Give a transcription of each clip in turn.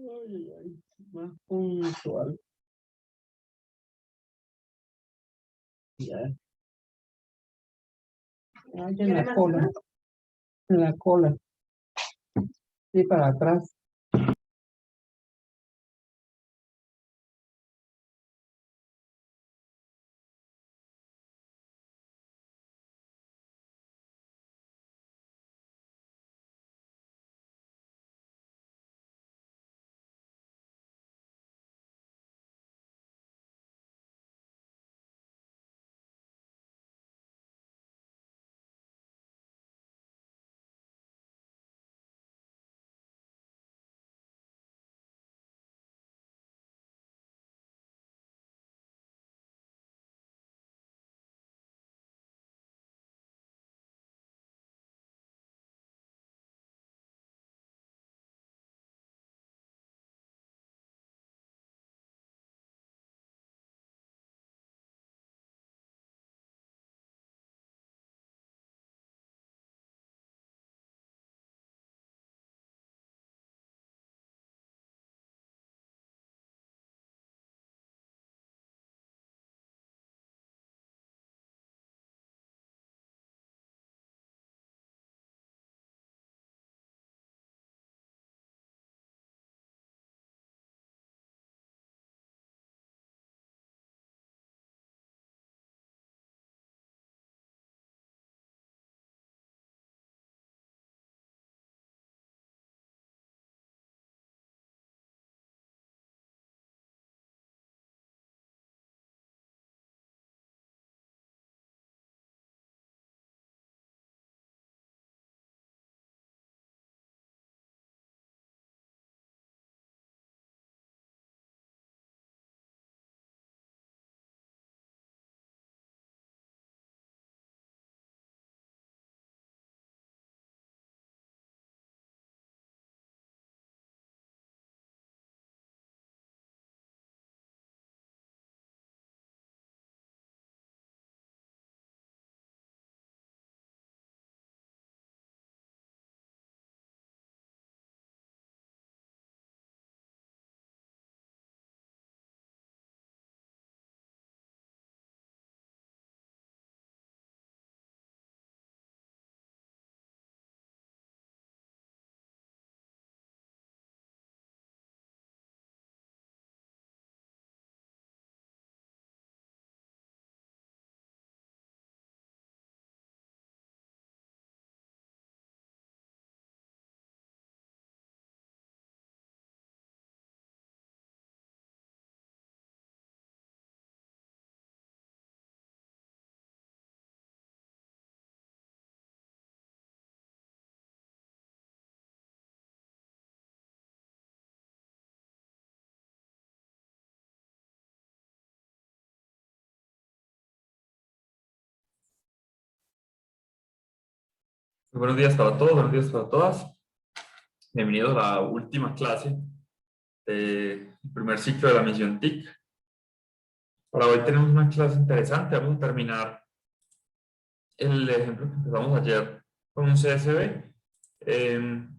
Ay, ay, más puntual. Ya. Ay, en la cola. En la cola. Sí, para atrás. Buenos días para todos, buenos días para todas. Bienvenidos a la última clase del primer ciclo de la misión TIC. Para hoy tenemos una clase interesante. Vamos a terminar el ejemplo que empezamos ayer con un CSV.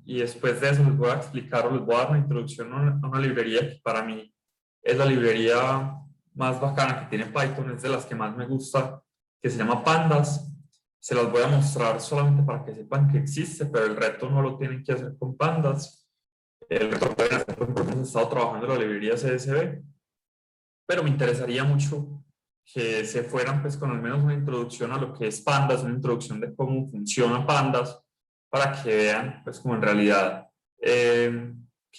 Y después de eso les voy a explicar o les voy a dar una introducción a una librería que para mí es la librería más bacana que tiene Python, es de las que más me gusta, que se llama Pandas. Se las voy a mostrar solamente para que sepan que existe, pero el reto no lo tienen que hacer con Pandas. El reto lo pueden hacer porque hemos estado trabajando en la librería CSV, pero me interesaría mucho que se fueran pues con al menos una introducción a lo que es Pandas, una introducción de cómo funciona Pandas, para que vean pues como en realidad qué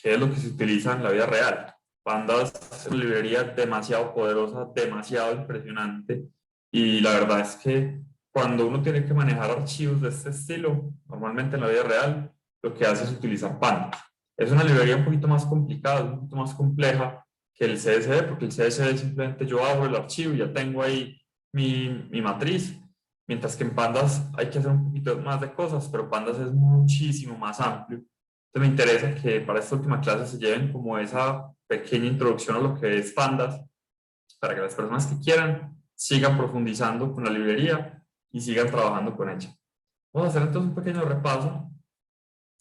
es lo que se utiliza en la vida real. Pandas es una librería demasiado poderosa, demasiado impresionante, y la verdad es que cuando uno tiene que manejar archivos de este estilo, normalmente en la vida real, lo que hace es utilizar Pandas. Es una librería un poquito más complicada, un poquito más compleja que el CSV, porque el CSV simplemente yo abro el archivo y ya tengo ahí mi matriz, mientras que en Pandas hay que hacer un poquito más de cosas, pero Pandas es muchísimo más amplio. Entonces me interesa que para esta última clase se lleven como esa pequeña introducción a lo que es Pandas, para que las personas que quieran sigan profundizando con la librería y sigan trabajando con ella. Vamos a hacer entonces un pequeño repaso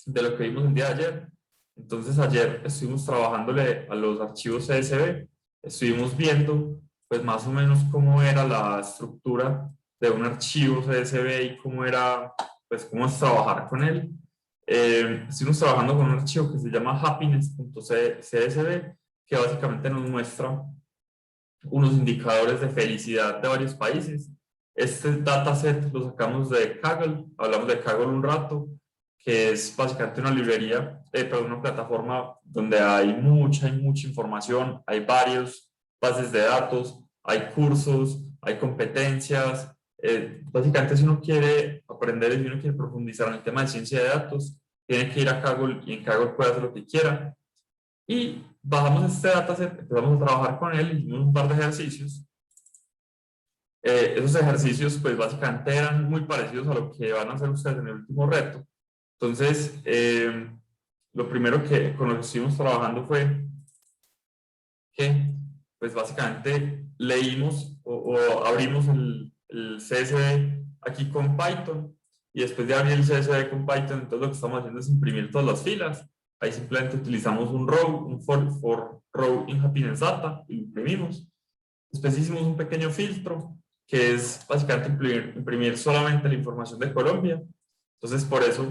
de lo que vimos el día de ayer. Entonces ayer estuvimos trabajándole a los archivos CSV, estuvimos viendo pues más o menos cómo era la estructura de un archivo CSV y cómo era, pues cómo es trabajar con él. Estuvimos trabajando con un archivo que se llama happiness.csv, que básicamente nos muestra unos indicadores de felicidad de varios países. Este dataset lo sacamos de Kaggle, hablamos de Kaggle un rato, que es básicamente una librería, una plataforma donde hay mucha información, hay varios bases de datos, hay cursos, hay competencias. Básicamente, si uno quiere aprender y si uno quiere profundizar en el tema de ciencia de datos, tiene que ir a Kaggle y en Kaggle puede hacer lo que quiera. Y bajamos este dataset, empezamos a trabajar con él, hicimos un par de ejercicios. Esos ejercicios, pues básicamente eran muy parecidos a lo que van a hacer ustedes en el último reto. Entonces, lo primero con lo que estuvimos trabajando fue que, pues básicamente leímos o abrimos el CSV aquí con Python, y después de abrir el CSV con Python, entonces lo que estamos haciendo es imprimir todas las filas. Ahí simplemente utilizamos un row, un for row in happiness data, y lo imprimimos. Después hicimos un pequeño filtro, que es básicamente imprimir solamente la información de Colombia. Entonces, por eso,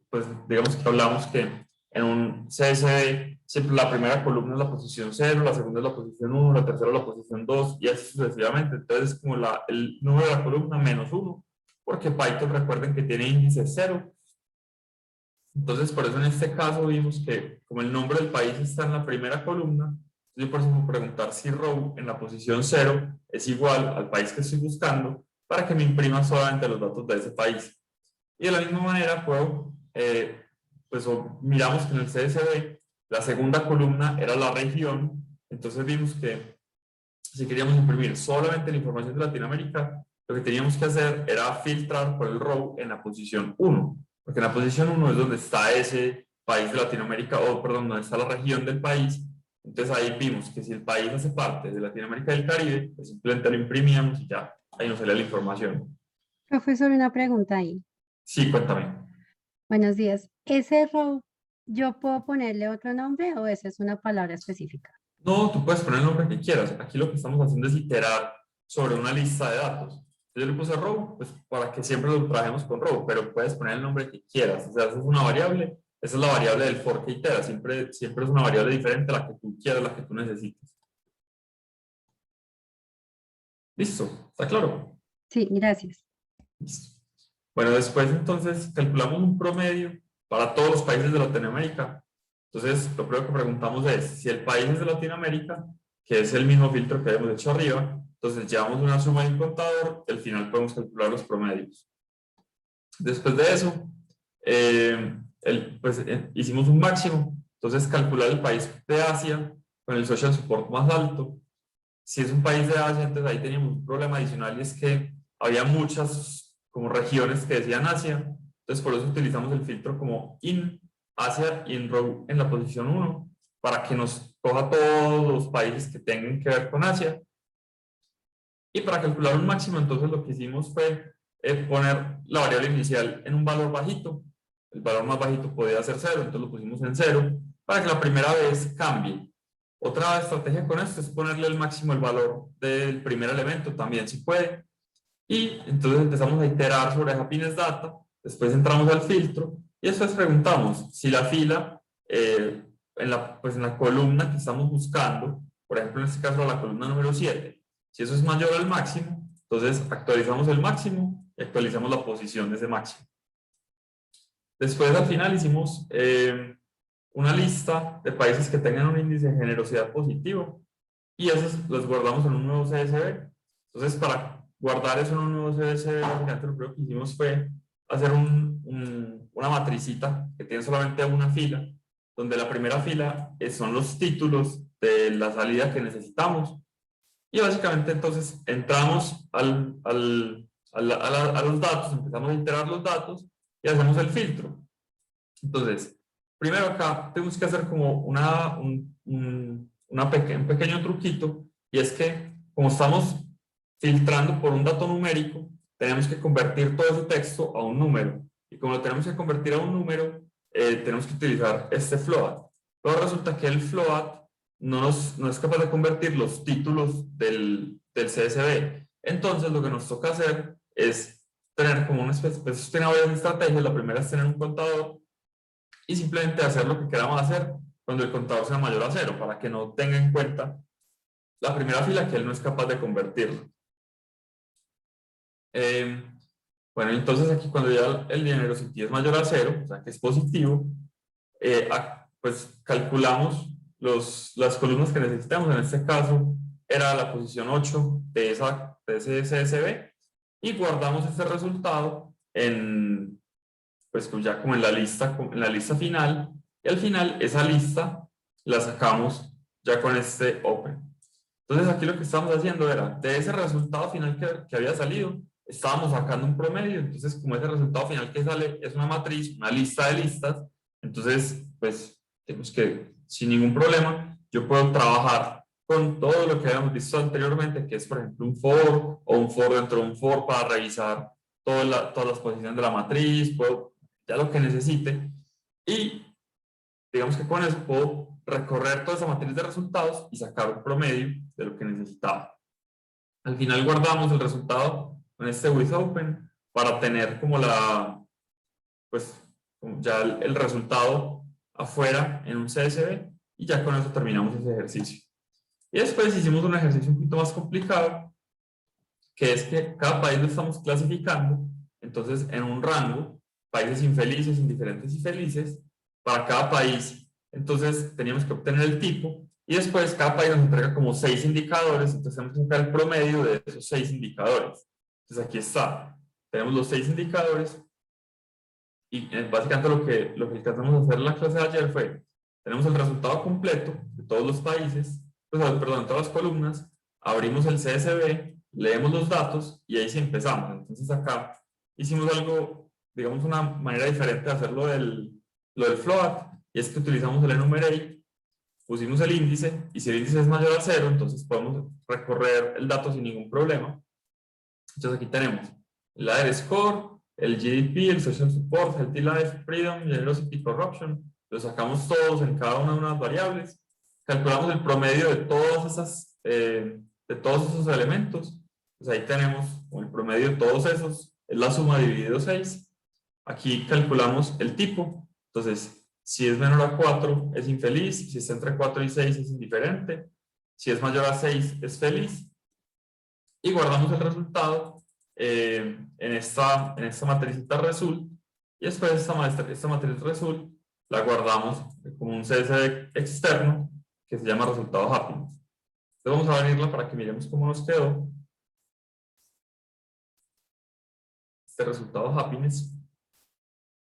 pues digamos que hablamos que en un CSV siempre la primera columna es la posición 0, la segunda es la posición 1, la tercera es la posición 2, y así sucesivamente. Entonces es como el número de la columna menos 1, porque Python, recuerden que tiene índice 0. Entonces, por eso en este caso vimos que como el nombre del país está en la primera columna, yo por eso me preguntar si row en la posición 0 es igual al país que estoy buscando, para que me imprima solamente los datos de ese país. Y de la misma manera puedo, pues miramos que en el CSV la segunda columna era la región. Entonces vimos que si queríamos imprimir solamente la información de Latinoamérica, lo que teníamos que hacer era filtrar por el row en la posición 1, porque en la posición 1 es donde está ese país de Latinoamérica, o perdón, donde está la región del país. Entonces ahí vimos que si el país hace parte de Latinoamérica y del Caribe, pues simplemente lo imprimíamos y ya, ahí nos salía la información. Profesor, una pregunta ahí. Sí, cuéntame. Buenos días. ¿Ese row yo puedo ponerle otro nombre o esa es una palabra específica? No, tú puedes poner el nombre que quieras. Aquí lo que estamos haciendo es iterar sobre una lista de datos. Yo le puse row, pues para que siempre lo trabajemos con row, pero puedes poner el nombre que quieras. O sea, esa es una variable. Esa es la variable del for que itera. Siempre es una variable diferente a la que tú quieras, la que tú necesites. ¿Listo? ¿Está claro? Sí, gracias. Listo. Bueno, después entonces calculamos un promedio para todos los países de Latinoamérica. Entonces, lo primero que preguntamos es, si el país es de Latinoamérica, que es el mismo filtro que habíamos hecho arriba, entonces llevamos una suma y un contador, y al final podemos calcular los promedios. Después de eso, hicimos un máximo, entonces calcular el país de Asia con el social support más alto. Si es un país de Asia, entonces ahí teníamos un problema adicional, y es que había muchas como regiones que decían Asia, entonces por eso utilizamos el filtro como in Asia y en row en la posición 1, para que nos coja todos los países que tengan que ver con Asia. Y para calcular un máximo, entonces lo que hicimos fue poner la variable inicial en un valor bajito. El valor más bajito podía ser 0, entonces lo pusimos en 0, para que la primera vez cambie. Otra estrategia con esto es ponerle el máximo el valor del primer elemento, también si puede. Y entonces empezamos a iterar sobre happiness data, después entramos al filtro, y después preguntamos si la fila, en la columna que estamos buscando, por ejemplo en este caso la columna número 7, si eso es mayor al máximo, entonces actualizamos el máximo y actualizamos la posición de ese máximo. Después al final hicimos una lista de países que tengan un índice de generosidad positivo, y esos los guardamos en un nuevo CSV. Entonces, para guardar eso en un nuevo CSV, básicamente lo primero que hicimos fue hacer una matricita que tiene solamente una fila, donde la primera fila son los títulos de la salida que necesitamos, y básicamente entonces entramos a los datos, empezamos a integrar los datos y hacemos el filtro. Entonces, primero acá tenemos que hacer como un pequeño truquito, y es que como estamos filtrando por un dato numérico, tenemos que convertir todo ese texto a un número, y como lo tenemos que convertir a un número, tenemos que utilizar este float. Pero resulta que el float no es capaz de convertir los títulos del CSV. Entonces lo que nos toca hacer es tener como una especie, pues esto tiene varias estrategias. La primera es tener un contador y simplemente hacer lo que queramos hacer cuando el contador sea mayor a 0, para que no tenga en cuenta la primera fila que él no es capaz de convertirlo. Bueno, entonces aquí cuando ya el generosity es mayor a 0, o sea que es positivo, pues calculamos las columnas que necesitamos. En este caso era la posición 8 de ese CSV, y guardamos este resultado en, pues ya como en la lista final, y al final esa lista la sacamos ya con este open. Entonces aquí lo que estábamos haciendo era, de ese resultado final que había salido, estábamos sacando un promedio. Entonces, como ese resultado final que sale es una matriz, una lista de listas, entonces, pues, digamos que sin ningún problema, yo puedo trabajar con todo lo que habíamos visto anteriormente, que es, por ejemplo, un for o un for dentro de un for para revisar todas las posiciones de la matriz, puedo, ya lo que necesite, y digamos que con eso puedo recorrer toda esa matriz de resultados y sacar un promedio de lo que necesitaba. Al final guardamos el resultado con este with open para tener como pues como ya el resultado afuera en un CSV, y ya con eso terminamos ese ejercicio. Y después hicimos un ejercicio un poquito más complicado, que es que cada país lo estamos clasificando, entonces en un rango, países infelices, indiferentes y felices, para cada país. Entonces teníamos que obtener el tipo, y después cada país nos entrega como 6 indicadores, entonces tenemos que sacar el promedio de esos 6 indicadores. Entonces aquí está, tenemos los 6 indicadores, y básicamente lo que tratamos de hacer en la clase de ayer fue, tenemos el resultado completo de todos los países, pues, perdón, de todas las columnas, abrimos el CSV, leemos los datos y ahí sí empezamos. Entonces acá hicimos algo, digamos, una manera diferente de hacer lo del float, y es que utilizamos el enumerate, pusimos el índice, y si el índice es mayor a 0, entonces podemos recorrer el dato sin ningún problema. Entonces aquí tenemos el ADR score, el GDP, el social support, healthy life, freedom, generosity, corruption. Los sacamos todos en cada una de unas variables, calculamos el promedio de todos esos elementos. Pues ahí tenemos el promedio de todos esos, es la suma dividido 6. Aquí calculamos el tipo. Entonces, si es menor a 4 es infeliz, si está entre 4 y 6 es indiferente, si es mayor a 6 es feliz, y guardamos el resultado en esta matricita result, y después esta matriz result la guardamos como un CSV externo que se llama resultado happiness. Entonces vamos a abrirla para que miremos cómo nos quedó este resultado happiness.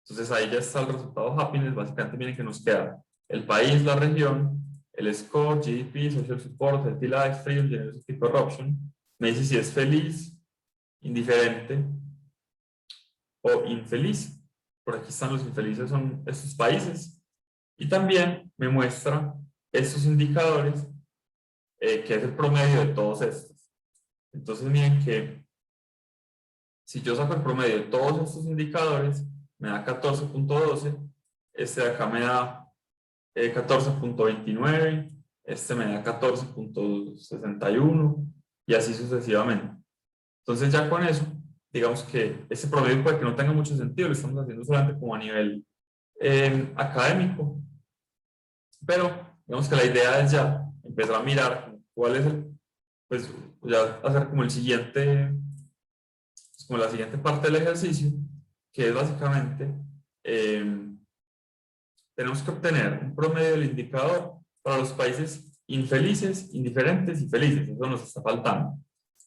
Entonces ahí ya está el resultado happiness. Básicamente miren que nos queda el país, la región, el score, GDP, social support, healthy life, freedom, generosity, corruption. Me dice si es feliz, indiferente o infeliz. Por aquí están los infelices, son estos países. Y también me muestra estos indicadores, que es el promedio de todos estos. Entonces miren que si yo saco el promedio de todos estos indicadores, me da 14.12, este de acá me da 14.29, este me da 14.61, y así sucesivamente. Entonces ya con eso, digamos que ese promedio puede que no tenga mucho sentido, lo estamos haciendo solamente como a nivel académico, pero digamos que la idea es ya empezar a mirar cuál es pues ya hacer como como la siguiente parte del ejercicio, que es básicamente, tenemos que obtener un promedio del indicador para los países infelices, indiferentes y felices. Eso nos está faltando.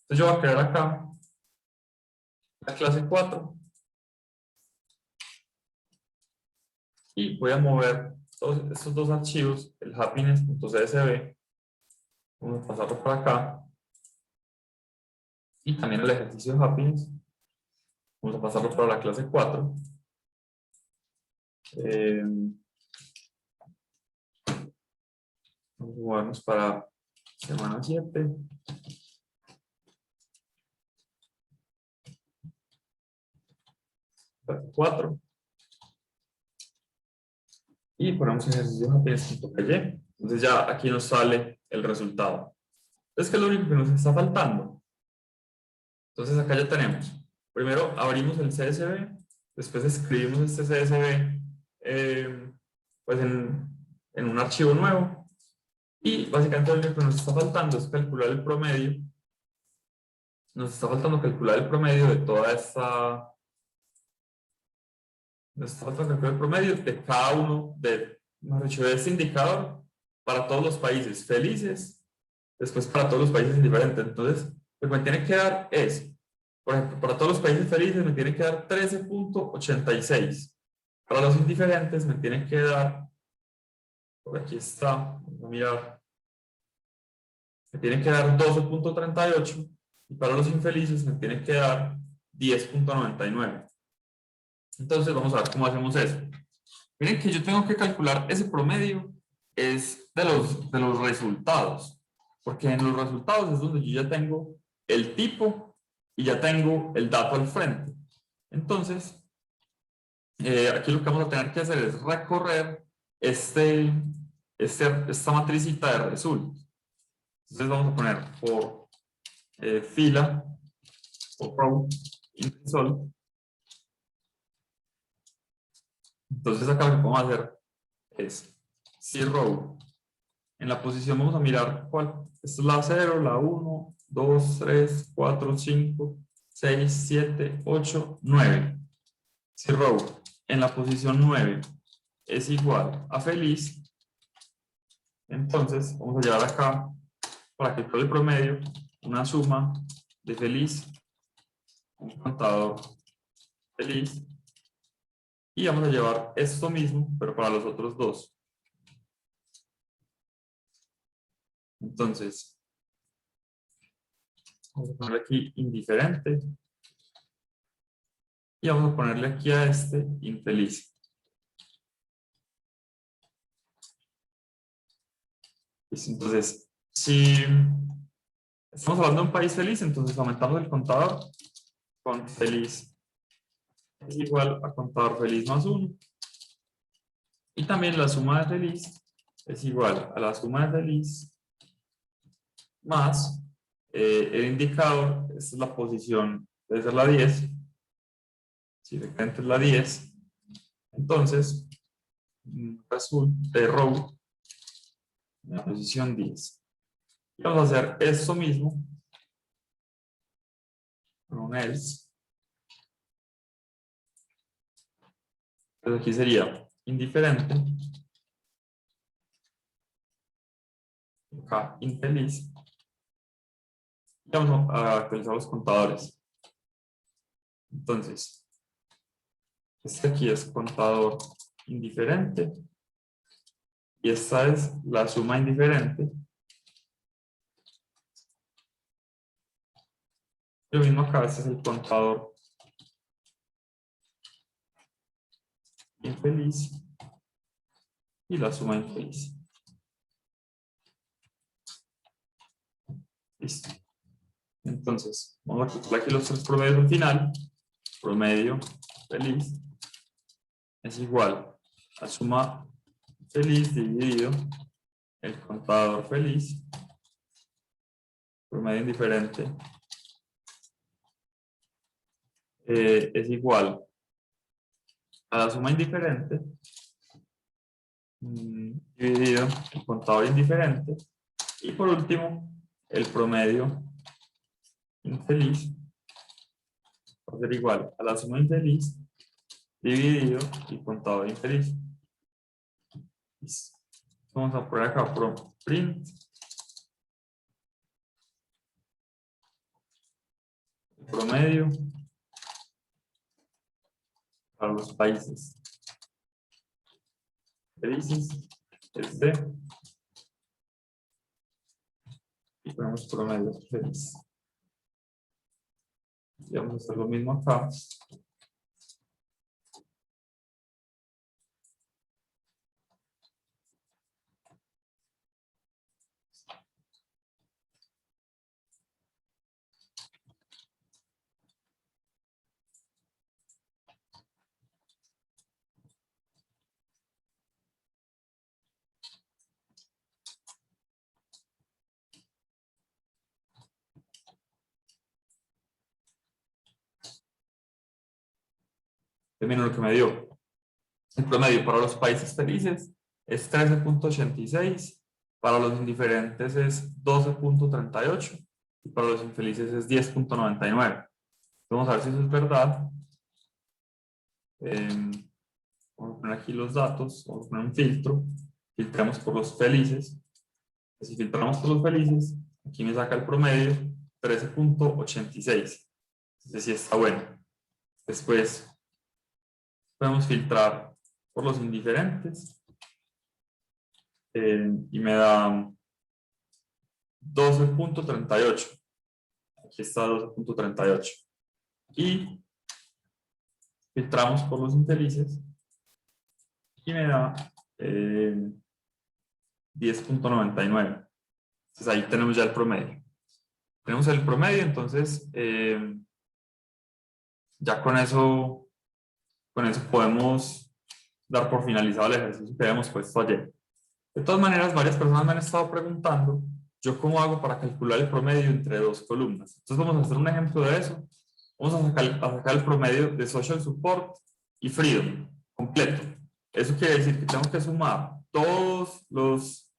Entonces yo voy a crear acá la clase 4 y voy a mover todos estos dos archivos, el happiness.csv, vamos a pasarlo para acá, y también el ejercicio de happiness, vamos a pasarlo para la clase 4. Vamos a movernos para semana 7. Clase 4. y ponemos ejercicio happiness.py. Entonces ya aquí nos sale el resultado. Entonces, ¿qué es lo único que nos está faltando? Entonces acá ya tenemos. Primero abrimos el CSV, después escribimos este CSV pues en un archivo nuevo, y básicamente lo único que nos está faltando es calcular el promedio. Nos está faltando calcular el promedio de toda esta... Nos está faltando calcular el promedio de cada uno mejor dicho, de este indicador para todos los países felices, después para todos los países indiferentes. Entonces, lo que me tiene que dar es, por ejemplo, para todos los países felices me tiene que dar 13.86. Para los indiferentes me tiene que dar, por aquí está, voy a mirar, me tiene que dar 12.38, y para los infelices me tiene que dar 10.99. Entonces vamos a ver cómo hacemos eso. Miren que yo tengo que calcular ese promedio es de los resultados, porque en los resultados es donde yo ya tengo el tipo y ya tengo el dato al frente. Entonces, aquí lo que vamos a tener que hacer es recorrer esta matricita de resultados. Entonces vamos a poner por fila, por row, sol. Entonces acá lo que vamos a hacer es si row. En la posición vamos a mirar cuál. Esta es la 0, la 1, 2, 3, 4, 5, 6, 7, 8, 9. Si row en la posición 9 es igual a feliz, entonces vamos a llevar acá, para que todo el promedio, una suma de feliz, un contador feliz, y vamos a llevar esto mismo, pero para los otros dos. Entonces, vamos a ponerle aquí indiferente, y vamos a ponerle aquí a este infeliz. Entonces, si estamos hablando de un país feliz, entonces aumentamos el contador con feliz es igual a contador feliz más 1. Y también la suma de feliz es igual a la suma de feliz más el indicador, esta es la posición, debe ser la 10. Si efectivamente es la 10, entonces resulta de row en la posición 10. Y vamos a hacer esto mismo con un else. Entonces aquí sería indiferente, acá infeliz, y vamos a actualizar los contadores. Entonces, este aquí es contador indiferente, y esta es la suma indiferente. Lo mismo acá, este es el contador infeliz y la suma infeliz. Listo. Entonces, vamos a calcular aquí los tres promedios al final. Promedio feliz es igual a suma feliz dividido el contador feliz. Promedio indiferente es igual a la suma indiferente dividido el contador indiferente, y por último el promedio infeliz va a ser igual a la suma infeliz dividido el contador infeliz. Listo. Vamos a poner acá print el promedio para los países felices es D, y ponemos promedio feliz. Y vamos a hacer lo mismo acá. miren lo que me dio. El promedio para los países felices es 13.86, para los indiferentes es 12.38 y para los infelices es 10.99. Vamos a ver si eso es verdad. Vamos a poner aquí los datos, vamos a poner un filtro, filtramos por los felices. Si filtramos por los felices, aquí me saca el promedio 13.86. Entonces sí está bueno. Después podemos filtrar por los indiferentes y me da 12.38. Aquí está 12.38. Y filtramos por los infelices y me da 10.99. Entonces ahí tenemos ya el promedio. Tenemos el promedio, entonces ya con eso podemos dar por finalizado el ejercicio que habíamos puesto ayer. De todas maneras, varias personas me han estado preguntando, ¿yo cómo hago para calcular el promedio entre dos columnas? Entonces vamos a hacer un ejemplo de eso. Vamos a sacar el promedio de Social Support y Freedom completo. Eso quiere decir que tengo que sumar todos los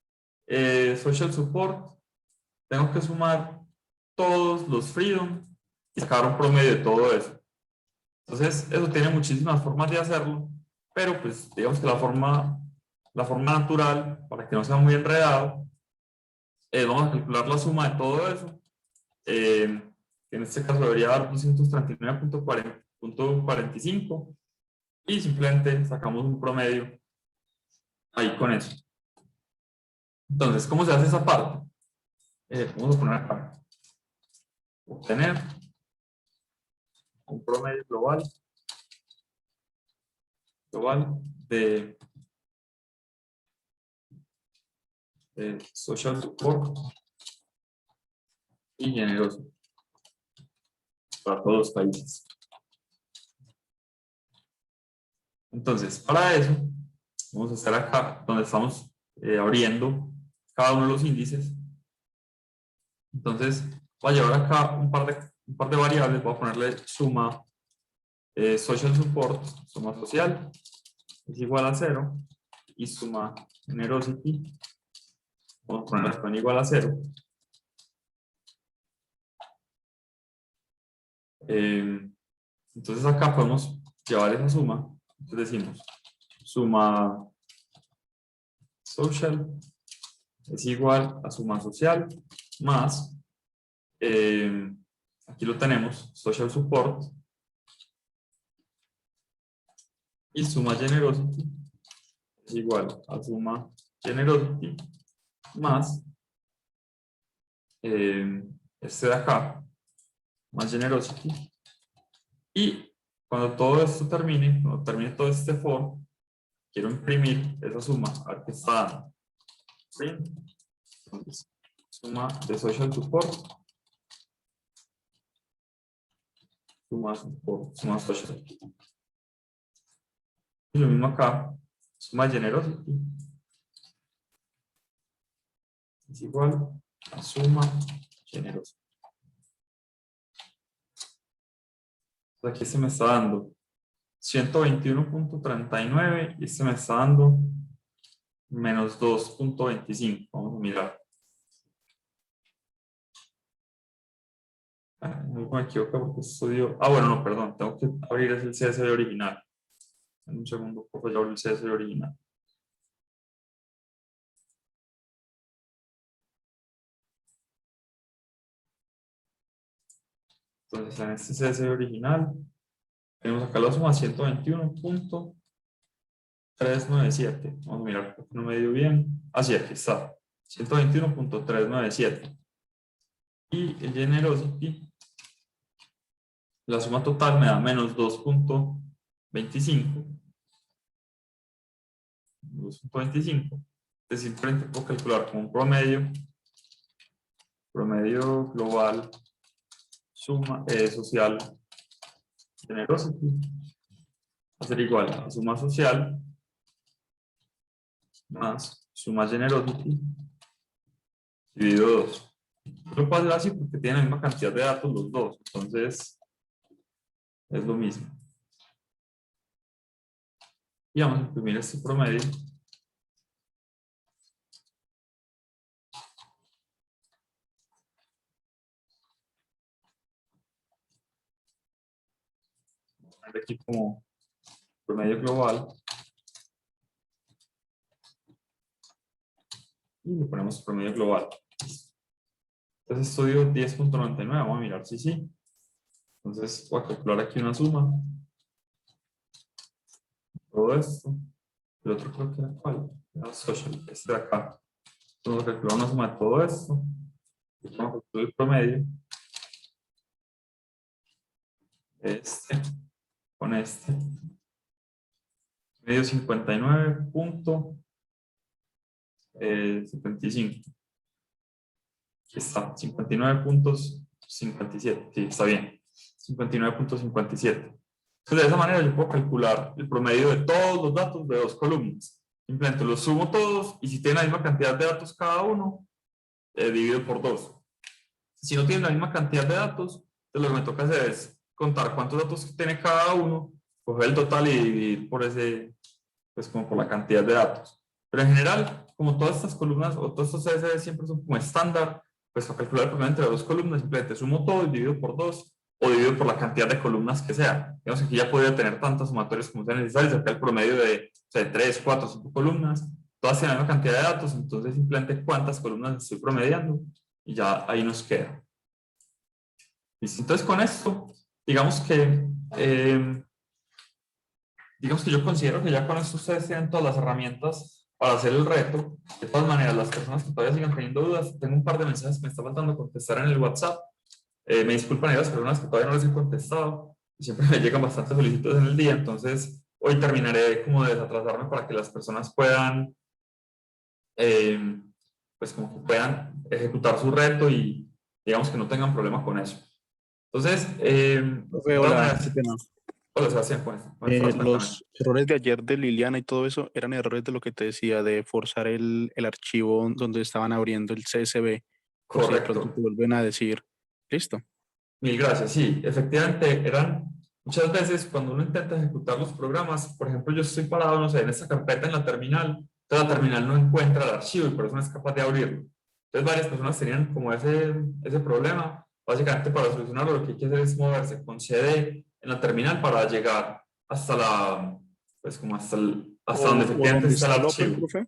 Social Support, tengo que sumar todos los Freedom y sacar un promedio de todo eso. Entonces, eso tiene muchísimas formas de hacerlo, pero pues digamos que la forma natural, para que no sea muy enredado, vamos a calcular la suma de todo eso. En este caso debería dar 239.45 y simplemente sacamos un promedio ahí con eso. Entonces, ¿cómo se hace esa parte? Vamos a poner acá. Obtener un promedio global de Social Support y generoso para todos los países. Entonces, para eso, vamos a hacer acá donde estamos abriendo cada uno de los índices. Entonces, voy a llevar acá un par de variables, voy a ponerle suma Social Support, suma social, es igual a 0, y suma Generosity, vamos a ponerla con igual a 0. Entonces acá podemos llevar esa suma. Entonces decimos suma social es igual a suma social más, aquí lo tenemos, Social Support, y suma Generosity es igual a suma Generosity más este de acá, más Generosity. Y cuando todo esto termine, cuando termine todo este for, quiero imprimir esa suma, a ver qué está dando. ¿Sí? Entonces, suma de Social Support, suma Social. Y lo mismo acá, suma Generosity es igual a suma Generosity. Aquí se me está dando 121.39 y este me está dando menos 2.25. Vamos a mirar. No me equivoco porque estudio. Bueno, no, perdón. Tengo que abrir el CSV original. En un segundo, por favor, yo abro el CSV original. Entonces, en este CSV original, tenemos acá la suma 121.397. Vamos a mirar porque no me dio bien. Así, aquí está. 121.397. Y el Generosity, la suma total me da menos 2.25. 2.25. Entonces simplemente puedo calcular como un promedio global suma social Generosity va a ser igual a suma social más suma Generosity dividido 2. Lo puedo hacer así porque tienen la misma cantidad de datos los dos, entonces es lo mismo. Y vamos a imprimir este promedio. Aquí como promedio global. Y le ponemos promedio global. Entonces esto dio 10.99. Vamos a mirar si sí. Entonces voy a calcular aquí una suma. Todo esto. El otro creo que era cuál. Era social. Este de acá. Entonces voy a calcular una suma de todo esto. Y vamos a calcular el promedio. Este con este. Medio 59.75. Aquí está, 59.57. Sí, está bien. 59.57. Entonces, de esa manera yo puedo calcular el promedio de todos los datos de dos columnas. Simplemente los sumo todos y si tienen la misma cantidad de datos cada uno, divido por 2. Si no tienen la misma cantidad de datos, entonces lo que me toca hacer es contar cuántos datos tiene cada uno, coger el total y dividir por ese, pues como por la cantidad de datos. Pero en general, como todas estas columnas o todos estos CSV siempre son como estándar, pues para calcular el promedio entre dos columnas, simplemente sumo todo y divido por 2 o divido por la cantidad de columnas que sea. Digamos que aquí ya podría tener tantas sumatorias como sean necesarias, acá el promedio de, o sea, de 3, 4, 5 columnas, todas tienen la misma cantidad de datos, entonces simplemente cuántas columnas estoy promediando y ya ahí nos queda. ¿Listo? Entonces con esto, digamos que yo considero que ya con esto ustedes tienen todas las herramientas para hacer el reto. De todas maneras, las personas que todavía sigan teniendo dudas, tengo un par de mensajes que me está faltando contestar en el WhatsApp. Me disculpan a las personas que todavía no les he contestado. Siempre me llegan bastantes solicitudes en el día, entonces hoy terminaré como de desatrasarme para que las personas puedan, pues como que puedan ejecutar su reto y digamos que no tengan problema con eso. Entonces, de todas Hola, maneras, qué pena. hola Sebastián, Los errores de ayer de Liliana y todo eso eran errores de lo que te decía, de forzar el archivo donde estaban abriendo el CSV, por si de pronto correcto. te vuelven a decir, listo. Mil gracias, sí, efectivamente eran muchas veces cuando uno intenta ejecutar los programas, por ejemplo, yo estoy parado, no sé, en esta carpeta en la terminal, entonces la terminal no encuentra el archivo y por eso no es capaz de abrirlo. Entonces varias personas tenían como ese problema. Básicamente para solucionarlo lo que hay que hacer es moverse con CD en la terminal para llegar hasta la, pues como hasta donde efectivamente donde está está el el Open, archivo. profe.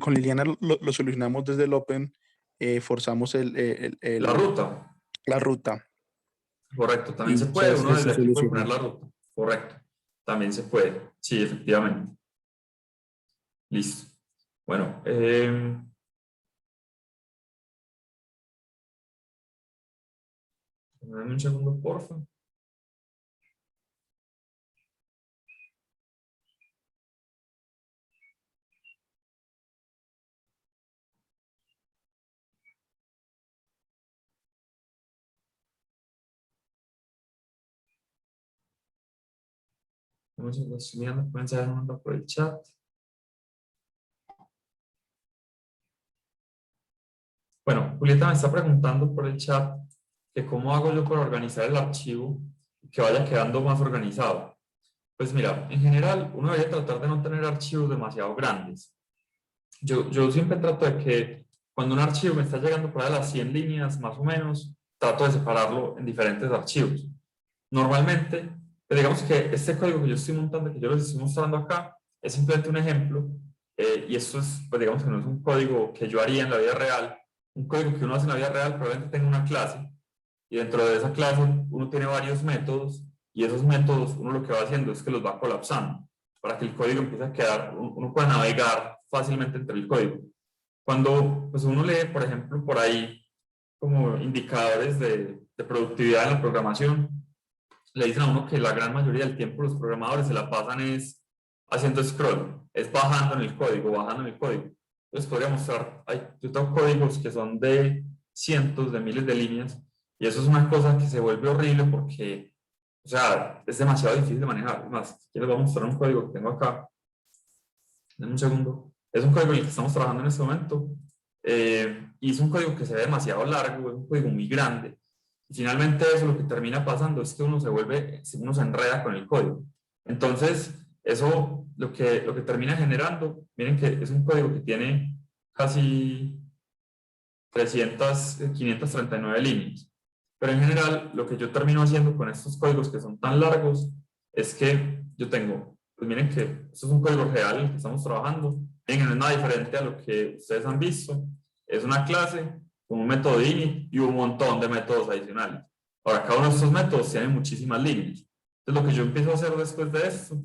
Con Liliana lo solucionamos desde el Open, forzamos La ruta. la ruta. Correcto, también Y se puede, uno desde se aquí puede poner solucionó. la ruta. Correcto, también se puede, sí, efectivamente. Listo. Bueno, dame un segundo, porfa. Vamos a ir estudiando, pueden saber mandar por el chat. Bueno, Julieta me está preguntando por el chat que cómo hago yo para organizar el archivo y que vaya quedando más organizado. Pues mira, en general uno debería tratar de no tener archivos demasiado grandes. Yo siempre trato de que cuando un archivo me está llegando por ahí a las 100 líneas más o menos, trato de separarlo en diferentes archivos. Normalmente, pues digamos que este código que yo estoy montando, que yo les estoy mostrando acá, es simplemente un ejemplo y esto es, pues digamos que no es un código que yo haría en la vida real. Un código que uno hace en la vida real probablemente tenga una clase y dentro de esa clase uno tiene varios métodos y esos métodos uno lo que va haciendo es que los va colapsando para que el código empiece a quedar, uno pueda navegar fácilmente entre el código. Cuando pues uno lee, por ejemplo, por ahí como indicadores de productividad en la programación, le dicen a uno que la gran mayoría del tiempo los programadores se la pasan es haciendo scroll, es bajando en el código, bajando en el código. Entonces podría mostrar, yo tengo códigos que son de cientos de miles de líneas y eso es una cosa que se vuelve horrible porque, o sea, es demasiado difícil de manejar. Además, aquí les voy a mostrar un código que tengo acá. Denme un segundo. Es un código en el que estamos trabajando en este momento y es un código que se ve demasiado largo, es un código muy grande. Y finalmente eso lo que termina pasando es que uno se enreda con el código. Entonces, eso lo que termina generando, miren que es un código que tiene casi 539 líneas. Pero en general, lo que yo termino haciendo con estos códigos que son tan largos es que yo tengo, pues miren que esto es un código real en el que estamos trabajando. Miren que no es nada diferente a lo que ustedes han visto. Es una clase con un método init y un montón de métodos adicionales. Ahora, cada uno de estos métodos tiene muchísimas líneas. Entonces, lo que yo empiezo a hacer después de esto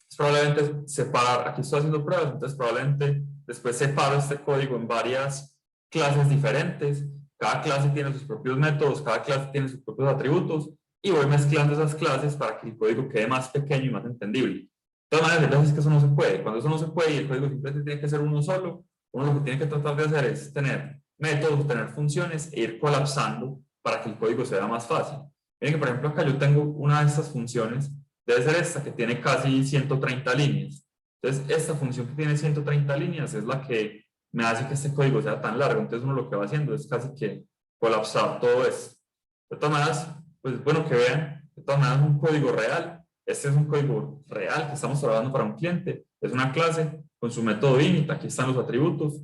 es probablemente separar, aquí estoy haciendo pruebas, entonces probablemente después separo este código en varias clases diferentes. Cada clase tiene sus propios métodos, cada clase tiene sus propios atributos, y voy mezclando esas clases para que el código quede más pequeño y más entendible. De todas maneras, hay veces que eso no se puede. Cuando eso no se puede y el código simplemente tiene que ser uno solo, uno lo que tiene que tratar de hacer es tener métodos, tener funciones e ir colapsando para que el código sea más fácil. Miren que, por ejemplo, acá yo tengo una de estas funciones, debe ser esta, que tiene casi 130 líneas. Entonces, esta función que tiene 130 líneas es la que me hace que este código sea tan largo. Entonces, uno lo que va haciendo es casi que colapsar todo esto. De todas maneras, pues bueno que vean, de todas maneras, un código real. Este es un código real que estamos trabajando para un cliente. Es una clase con su método init. Aquí están los atributos.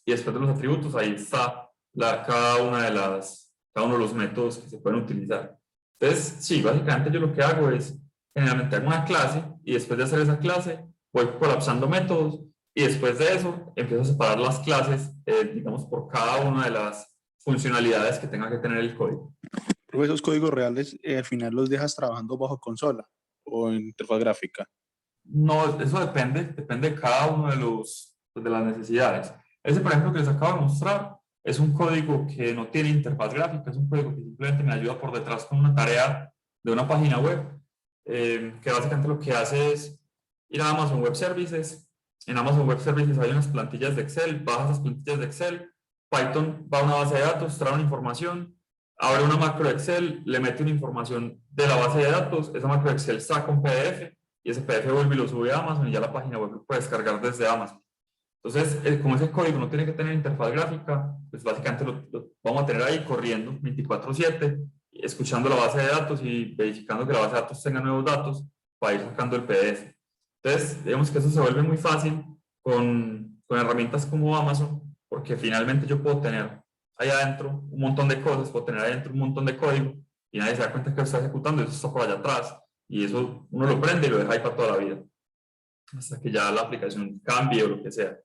Y después de los atributos, ahí está cada uno de los métodos que se pueden utilizar. Entonces, sí, básicamente yo lo que hago es, generalmente hago una clase, y después de hacer esa clase, voy colapsando métodos, y después de eso, empiezo a separar las clases, digamos, por cada una de las funcionalidades que tenga que tener el código. Pero esos códigos reales, al final los dejas trabajando bajo consola o en interfaz gráfica. No, eso depende de cada uno de las necesidades. Ese, por ejemplo, que les acabo de mostrar, es un código que no tiene interfaz gráfica, es un código que simplemente me ayuda por detrás con una tarea de una página web, que básicamente lo que hace es ir a Amazon Web Services. En Amazon Web Services hay unas plantillas de Excel, bajas esas plantillas de Excel, Python va a una base de datos, trae una información, abre una macro de Excel, le mete una información de la base de datos, esa macro de Excel saca un PDF, y ese PDF vuelve y lo sube a Amazon, y ya la página web lo puede descargar desde Amazon. Entonces, como ese código no tiene que tener interfaz gráfica, pues básicamente lo vamos a tener ahí corriendo 24/7, escuchando la base de datos y verificando que la base de datos tenga nuevos datos para ir sacando el PDF. Entonces, digamos que eso se vuelve muy fácil con herramientas como Amazon, porque finalmente yo puedo tener ahí adentro un montón de cosas, puedo tener ahí adentro un montón de código, y nadie se da cuenta que lo está ejecutando, eso está por allá atrás, y eso uno lo prende y lo deja ahí para toda la vida, hasta que ya la aplicación cambie o lo que sea.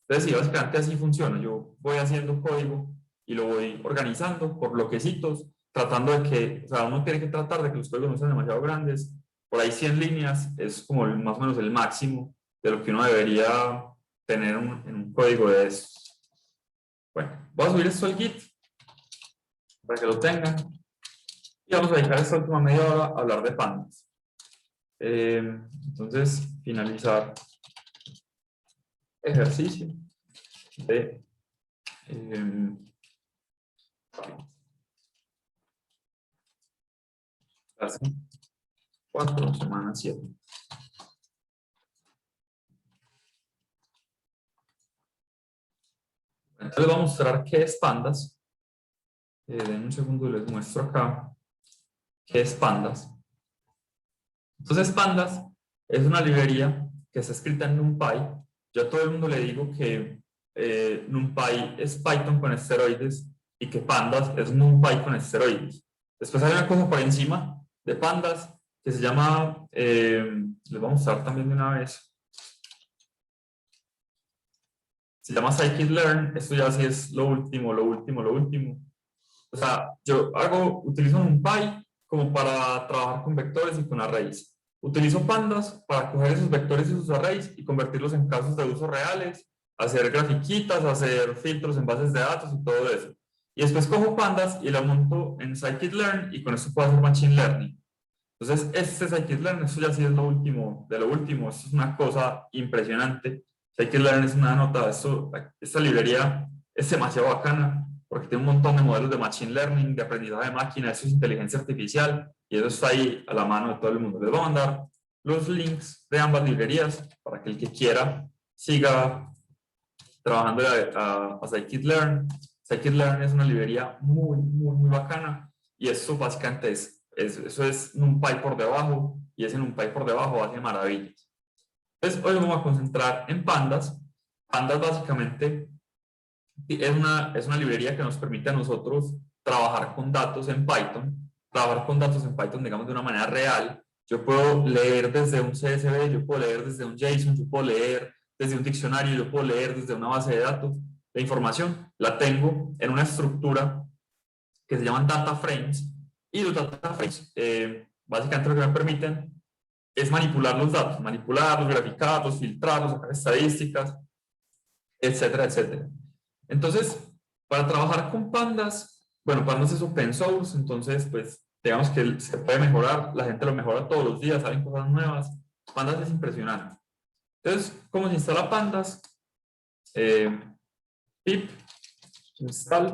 Entonces, sí, básicamente así funciona. Yo voy haciendo código y lo voy organizando por bloquecitos, tratando de que, o sea, uno tiene que tratar de que los códigos no sean demasiado grandes. Por ahí 100 líneas es como más o menos el máximo de lo que uno debería tener en un código de estos. Bueno, voy a subir esto al Git para que lo tengan. Y vamos a dedicar esta última media hora a hablar de pandas. Entonces, finalizar ejercicio de clase 4, semana 7. Entonces les voy a mostrar qué es pandas. Den un segundo y les muestro acá qué es pandas. Entonces, pandas es una librería que está escrita en NumPy. Yo a todo el mundo le digo que NumPy es Python con esteroides y que pandas es NumPy con esteroides. Después hay una cosa por encima de pandas que se llama, les voy a mostrar también de una vez, se llama scikit-learn. Esto ya sí es lo último. O sea, yo utilizo NumPy como para trabajar con vectores y con arrays. Utilizo pandas para coger esos vectores y esos arrays y convertirlos en casos de uso reales, hacer grafiquitas, hacer filtros en bases de datos y todo eso. Y después cojo pandas y la monto en scikit-learn y con eso puedo hacer machine learning. Entonces, este scikit-learn, esto ya sí es lo último de lo último. Esto es una cosa impresionante. Scikit-learn es una nota. Esta librería es demasiado bacana porque tiene un montón de modelos de machine learning, de aprendizaje de máquina. Eso es inteligencia artificial y eso está ahí a la mano de todo el mundo. Les voy a mandar los links de ambas librerías para que el que quiera siga trabajando a scikit-learn. Scikit-learn es una librería muy bacana, y esto básicamente eso es NumPy por debajo, y ese NumPy por debajo hace maravillas. Entonces, hoy vamos a concentrar en Pandas. Pandas básicamente es una librería que nos permite a nosotros trabajar con datos en Python. Trabajar con datos en Python, digamos, de una manera real. Yo puedo leer desde un CSV, yo puedo leer desde un JSON, yo puedo leer desde un diccionario, yo puedo leer desde una base de datos. La información la tengo en una estructura que se llaman data frames, y los data frames básicamente lo que me permiten es manipular los datos, manipularlos, graficarlos, filtrarlos, sacar estadísticas, etcétera, etcétera. Entonces, para trabajar con Pandas, bueno, Pandas es open source, entonces, pues, digamos que se puede mejorar, la gente lo mejora todos los días, salen cosas nuevas. Pandas es impresionante. Entonces, ¿cómo se instala Pandas? Pip install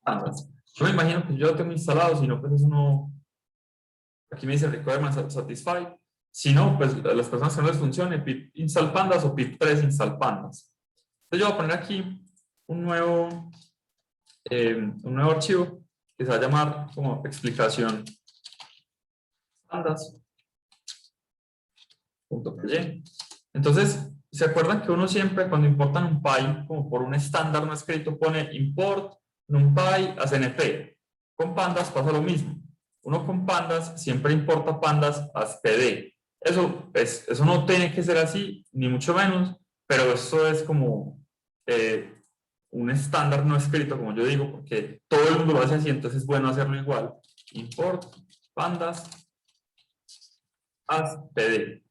Pandas. Yo me imagino que yo lo tengo instalado, si no, pues eso no. Aquí me dice requirements satisfied. Si no, pues las personas que no les funcione, pip install Pandas o pip3 install Pandas. Entonces yo voy a poner aquí un nuevo archivo que se va a llamar como explicación pandas.py. Entonces, ¿se acuerdan que uno siempre cuando importa NumPy, como por un estándar no escrito, pone import NumPy a CNP? Con Pandas pasa lo mismo. Uno con Pandas siempre importa Pandas a PD. Eso no tiene que ser así, ni mucho menos, pero eso es como un estándar no escrito, como yo digo, porque todo el mundo lo hace así, entonces es bueno hacerlo igual. Import Pandas as PD.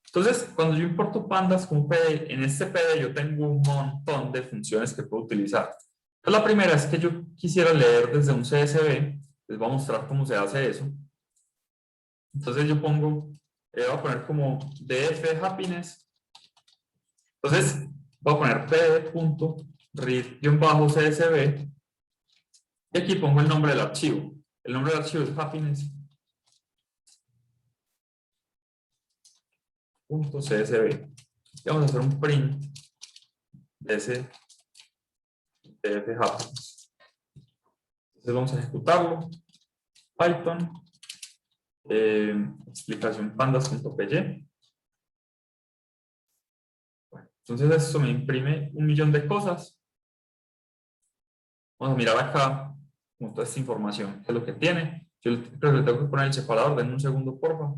Entonces, cuando yo importo Pandas como PD, en este PD yo tengo un montón de funciones que puedo utilizar. Entonces, la primera es que yo quisiera leer desde un CSV. Les voy a mostrar cómo se hace eso. Entonces yo pongo, voy a poner como df happiness. Entonces voy a poner pd.read-csv y aquí pongo el nombre del archivo. El nombre del archivo es happiness.csv. Y vamos a hacer un print de ese df happiness. Entonces vamos a ejecutarlo. Python. Explicación pandas.py. Bueno, entonces esto me imprime un millón de cosas. Vamos a mirar acá como toda esta información, qué es lo que tiene. Yo creo que le tengo que poner el separador, denme un segundo, porfa.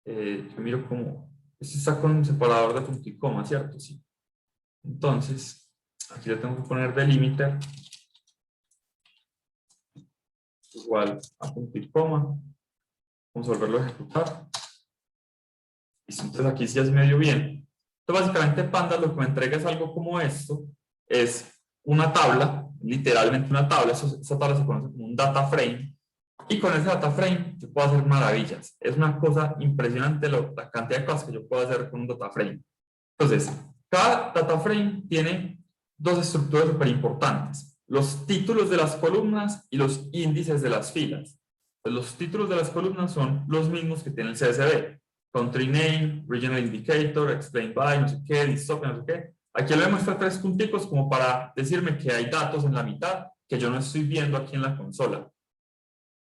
Yo miro como, este está con un separador de punto y coma, ¿cierto? Sí. Entonces, aquí le tengo que poner delimiter igual a punto y coma. Vamos a volverlo a ejecutar. Listo, entonces aquí sí ya se me dio bien. Entonces básicamente Pandas lo que me entrega es algo como esto. Es una tabla, literalmente una tabla. Esa tabla se conoce como un data frame. Y con ese data frame yo puedo hacer maravillas. Es una cosa impresionante la cantidad de cosas que yo puedo hacer con un data frame. Entonces, cada data frame tiene dos estructuras súper importantes. Los títulos de las columnas y los índices de las filas. Pues los títulos de las columnas son los mismos que tiene el CSV. Country name, regional indicator, explain by, no sé qué, distopia, no sé qué. Aquí le muestra 3 punticos como para decirme que hay datos en la mitad que yo no estoy viendo aquí en la consola.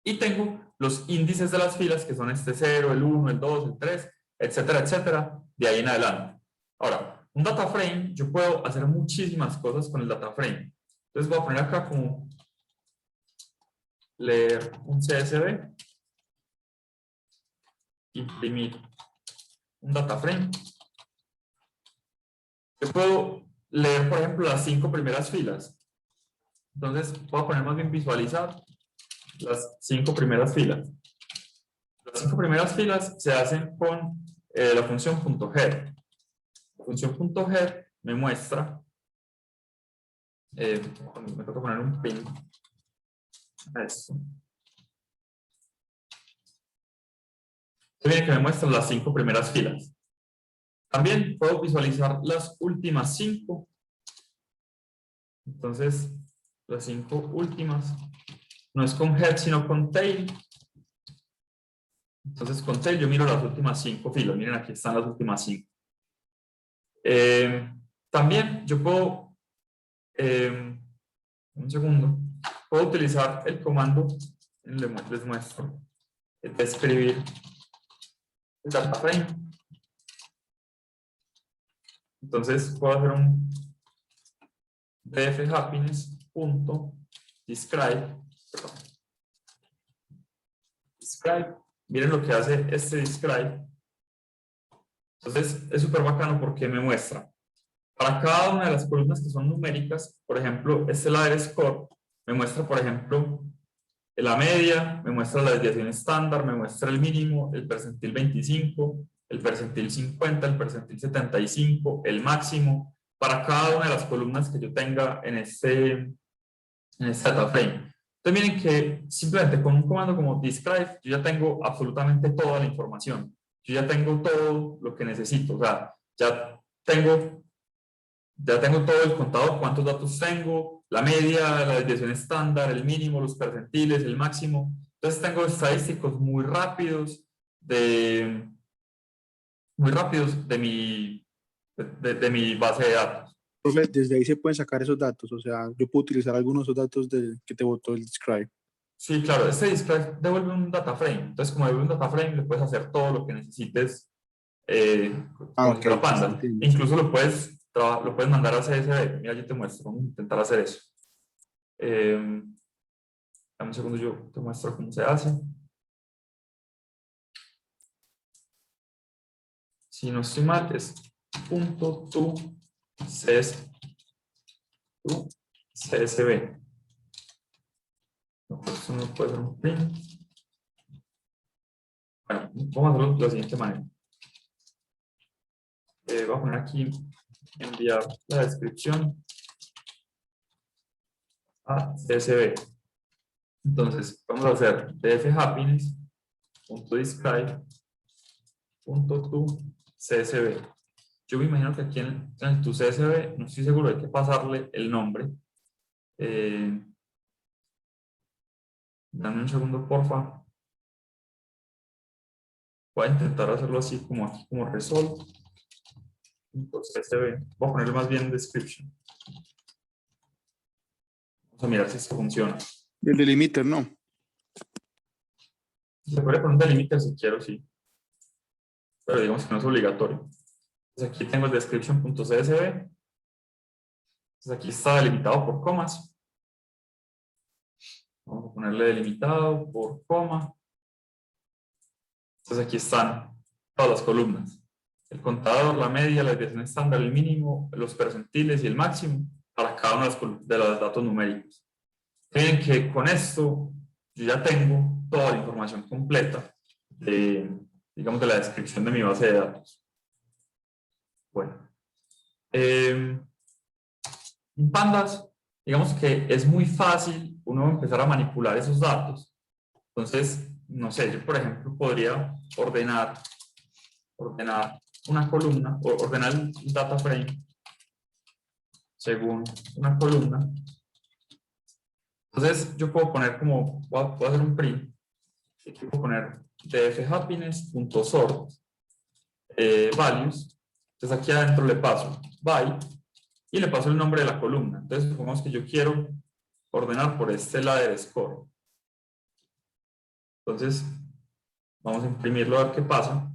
Y tengo los índices de las filas que son este 0, el 1, el 2, el 3, etcétera, etcétera, de ahí en adelante. Ahora, un data frame, yo puedo hacer muchísimas cosas con el data frame. Entonces voy a poner acá como leer un CSV, imprimir un data frame. Yo puedo leer, por ejemplo, las 5 primeras filas. Entonces voy a poner más bien visualizar las 5 primeras filas. Las 5 primeras filas se hacen con la función .head. La función .head me muestra, me toca poner un pin a esto. Viene que me muestra las 5 primeras filas. También puedo visualizar las últimas 5. Entonces, las 5 últimas no es con head sino con tail. Entonces con tail yo miro las últimas 5 filas. Miren, aquí están las últimas 5. También yo puedo, un segundo, puedo utilizar el comando, les muestro, de escribir el data frame. Entonces puedo hacer un dfhappiness.describe. Describe. Miren lo que hace este describe. Entonces es súper bacano porque me muestra para cada una de las columnas que son numéricas, por ejemplo, este ladder score me muestra, por ejemplo, la media, me muestra la desviación estándar, me muestra el mínimo, el percentil 25, el percentil 50, el percentil 75, el máximo, para cada una de las columnas que yo tenga en este data frame. Entonces miren que simplemente con un comando como describe, yo ya tengo absolutamente toda la información. Yo ya tengo todo lo que necesito. O sea, ya tengo todo el contador, cuántos datos tengo, la media, la desviación estándar, el mínimo, los percentiles, el máximo. Entonces tengo estadísticos muy rápidos de mi base de datos. Profe, desde ahí se pueden sacar esos datos, o sea, yo puedo utilizar algunos de esos datos que te botó el describe. Sí, claro, este describe devuelve un data frame. Entonces, como devuelve un data frame, le puedes hacer todo lo que necesites con Ok, Panda. entiendo. Incluso lo puedes mandar a CSV. Mira, yo te muestro. Vamos a intentar hacer eso. Dame un segundo, yo te muestro cómo se hace. Si no estoy mal, es .to CSV. No, eso no puede ser un print. Bueno, vamos a hacerlo de la siguiente manera. Voy a poner aquí, enviar la descripción a CSV. Entonces, vamos a hacer dfhappiness.describe.to.csv. Yo me imagino que aquí en el to CSV, no estoy seguro, hay que pasarle el nombre. Dame un segundo, porfa. Voy a intentar hacerlo así como aquí, como resolve. CSV. Voy a ponerle más bien description. Vamos a mirar si esto funciona. El delimiter, ¿no? Se puede poner un delimiter si quiero, sí. Pero digamos que no es obligatorio. Entonces aquí tengo el description.csv. Entonces aquí está delimitado por comas. Vamos a ponerle delimitado por coma. Entonces aquí están todas las columnas. El contador, la media, la desviación estándar, el mínimo, los percentiles y el máximo para cada uno de los datos numéricos. Miren que con esto yo ya tengo toda la información completa digamos, de la descripción de mi base de datos. Bueno. En Pandas, digamos que es muy fácil uno empezar a manipular esos datos. Entonces, no sé, yo por ejemplo podría ordenar una columna, o ordenar el data frame según una columna. Entonces, yo puedo poner como, puedo hacer un print, y aquí puedo poner dfhappiness.sort values. Entonces aquí adentro le paso by y le paso el nombre de la columna. Entonces supongamos que yo quiero ordenar por este ladder score. Entonces vamos a imprimirlo a ver qué pasa.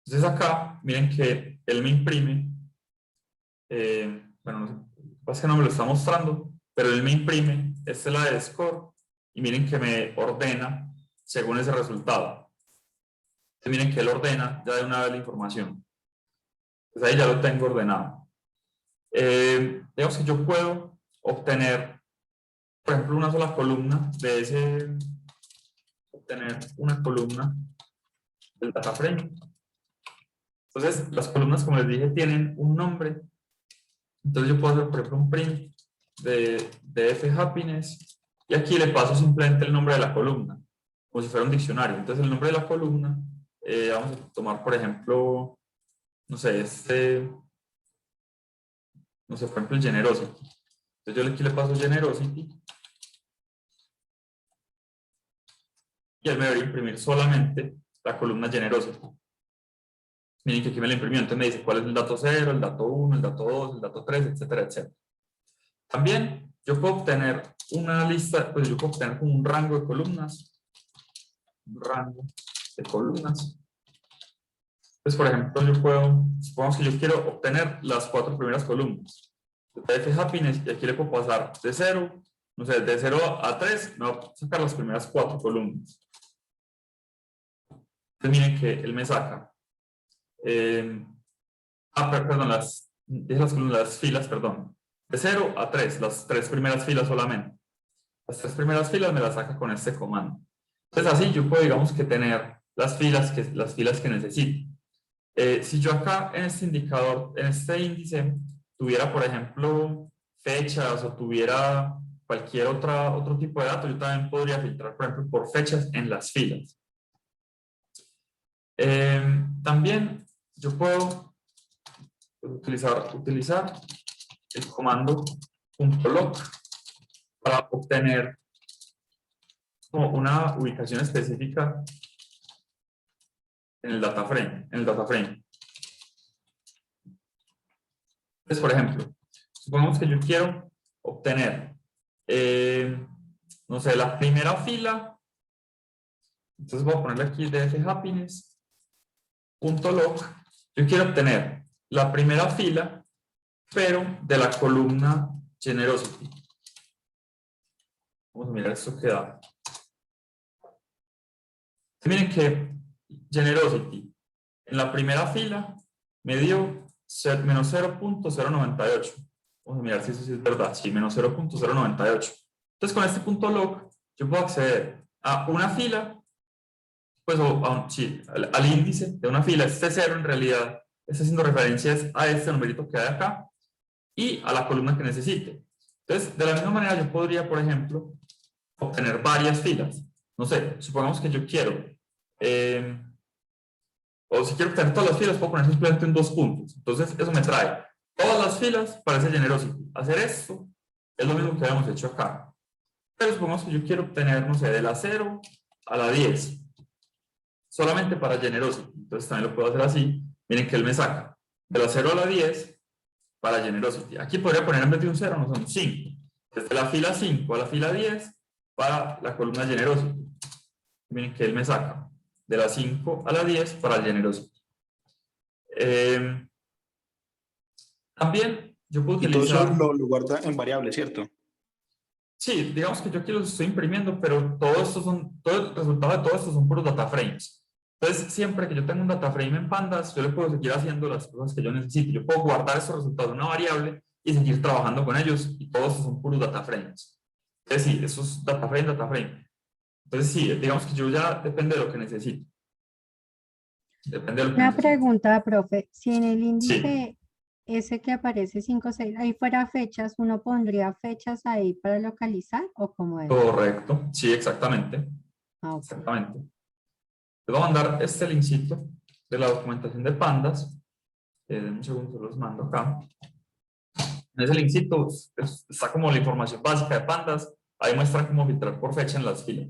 Entonces acá, miren que él me imprime, bueno, no sé, es que no me lo está mostrando, pero él me imprime este ladder score y miren que me ordena según ese resultado. Entonces miren que él ordena ya de una vez la información. Entonces ahí ya lo tengo ordenado. Digamos que yo puedo obtener, por ejemplo, una sola columna de ese, obtener una columna del data frame. Entonces las columnas, como les dije, tienen un nombre. Entonces yo puedo hacer, por ejemplo, un print de dfhappiness y aquí le paso simplemente el nombre de la columna, como si fuera un diccionario. Entonces el nombre de la columna, vamos a tomar, por ejemplo, no sé, no sé, por ejemplo, el generosity. Entonces yo aquí le paso generosity y él me debería imprimir solamente la columna generosity. Miren que aquí me la imprimió, entonces me dice cuál es el dato 0, el dato 1, el dato 2, el dato 3, etcétera, etcétera. También yo puedo obtener una lista, pues yo puedo obtener como un rango de columnas. un rango de columnas. Entonces, por ejemplo, yo puedo, supongamos que yo quiero obtener las 4 primeras columnas de df happiness, y aquí le puedo pasar de 0, no sé, de 0 a 3, me voy a sacar las primeras 4 columnas. Entonces, miren que él me saca, perdón, las filas, perdón, de 0 a 3, las 3 primeras filas solamente. Las 3 primeras filas me las saca con este comando. Entonces, así yo puedo, digamos, que tener las filas que necesito. Si yo acá en este indicador, en este índice, tuviera, por ejemplo, fechas o tuviera cualquier otro tipo de datos, yo también podría filtrar, por ejemplo, por fechas en las filas. También yo puedo utilizar el comando .log para obtener como una ubicación específica en el data frame. Entonces, por ejemplo, supongamos que yo quiero obtener, no sé, la primera fila. Entonces voy a ponerle aquí dfhappiness.log. Yo quiero obtener la primera fila, pero de la columna generosity. Vamos a mirar esto que da. Miren que generosity en la primera fila me dio menos 0.098. Vamos a mirar si eso sí es verdad. Sí, menos 0.098. Entonces, con este punto log, yo puedo acceder a una fila, pues al índice de una fila. Este 0 en realidad está haciendo referencias a este numerito que hay acá y a la columna que necesite. Entonces, de la misma manera, yo podría, por ejemplo, obtener varias filas. No sé, supongamos que yo quiero, o si quiero obtener todas las filas, puedo poner simplemente en 2 puntos. Entonces, eso me trae todas las filas para ese generosity. Hacer esto es lo mismo que habíamos hecho acá. Pero supongamos que yo quiero obtener, no sé, de la 0 a la 10. Solamente para generosity. Entonces, también lo puedo hacer así. Miren que él me saca de la 0 a la 10 para generosity. Aquí podría poner en vez de un 0, no son 5. Desde la fila 5 a la fila 10 para la columna generosity. Miren que él me saca de la 5 a la 10 para el generosity. También yo puedo utilizar... Y todo eso lo guarda en variable, ¿cierto? Sí, digamos que yo aquí los estoy imprimiendo, pero todo el resultado de todo esto son puros data frames. Entonces, siempre que yo tengo un data frame en Pandas, yo le puedo seguir haciendo las cosas que yo necesito. Yo puedo guardar esos resultados en una variable y seguir trabajando con ellos, y todos estos son puros data frames. Entonces, sí, eso es data frame. Entonces, sí, digamos que yo ya depende de lo que necesito. Depende de lo que Una necesito. pregunta, profe. Si en el Sí, índice ese que aparece 5, 6, ahí fuera fechas, ¿uno pondría fechas ahí para localizar o cómo es? correcto. Sí, exactamente. Ah, ok. Exactamente. Les voy a mandar este linkcito de la documentación de Pandas. Un segundo, se los mando acá. En ese linkcito está como la información básica de Pandas. Ahí muestra cómo filtrar por fecha en las filas.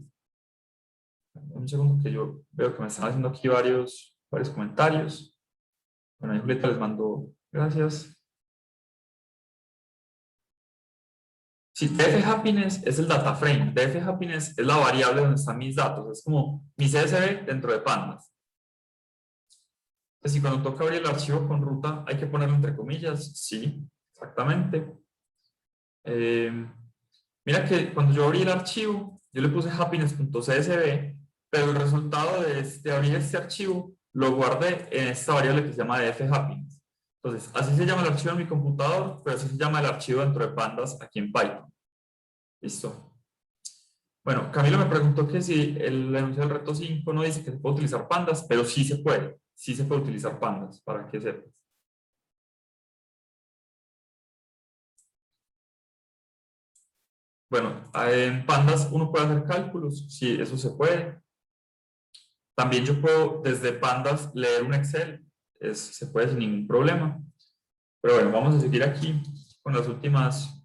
Un segundo que yo veo que me están haciendo aquí varios comentarios. Bueno, ahí Julieta les mando gracias. Sí, dfhappiness es el data frame. dfhappiness es la variable donde están mis datos. Es como mi CSV dentro de Pandas. Entonces, si cuando toca abrir el archivo con ruta hay que ponerlo entre comillas, sí, exactamente. Mira que cuando yo abrí el archivo, yo le puse happiness.csv, pero el resultado de abrir este archivo lo guardé en esta variable que se llama dfhappiness. Entonces, así se llama el archivo en mi computador, pero así se llama el archivo dentro de Pandas aquí en Python. Listo. Bueno, Camilo me preguntó que si el enunciado del reto 5 no dice que se puede utilizar Pandas, pero sí se puede. Sí se puede utilizar Pandas, para que sepas. Bueno, en Pandas uno puede hacer cálculos, sí, eso se puede. También yo puedo desde Pandas leer un Excel, se puede sin ningún problema. Pero bueno, vamos a seguir aquí con las últimas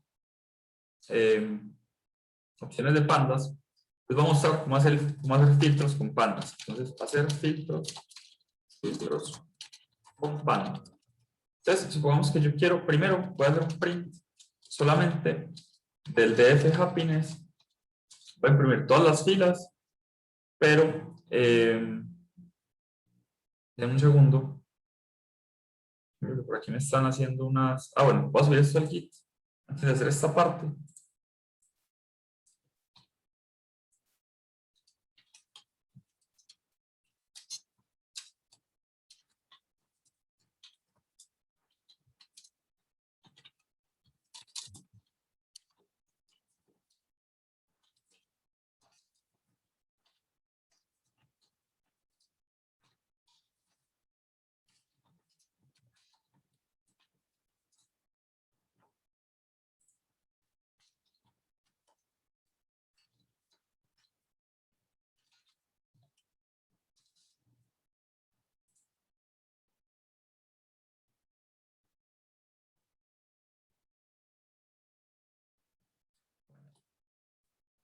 opciones de Pandas. Les voy a mostrar cómo hacer filtros con Pandas. Entonces, hacer filtros con Pandas. Entonces, supongamos que yo quiero, primero voy a hacer un print solamente del dfhappiness. Voy a imprimir todas las filas, pero Denme un segundo. Por aquí me están haciendo unas... Ah, bueno, voy a subir esto al Git antes de hacer esta parte.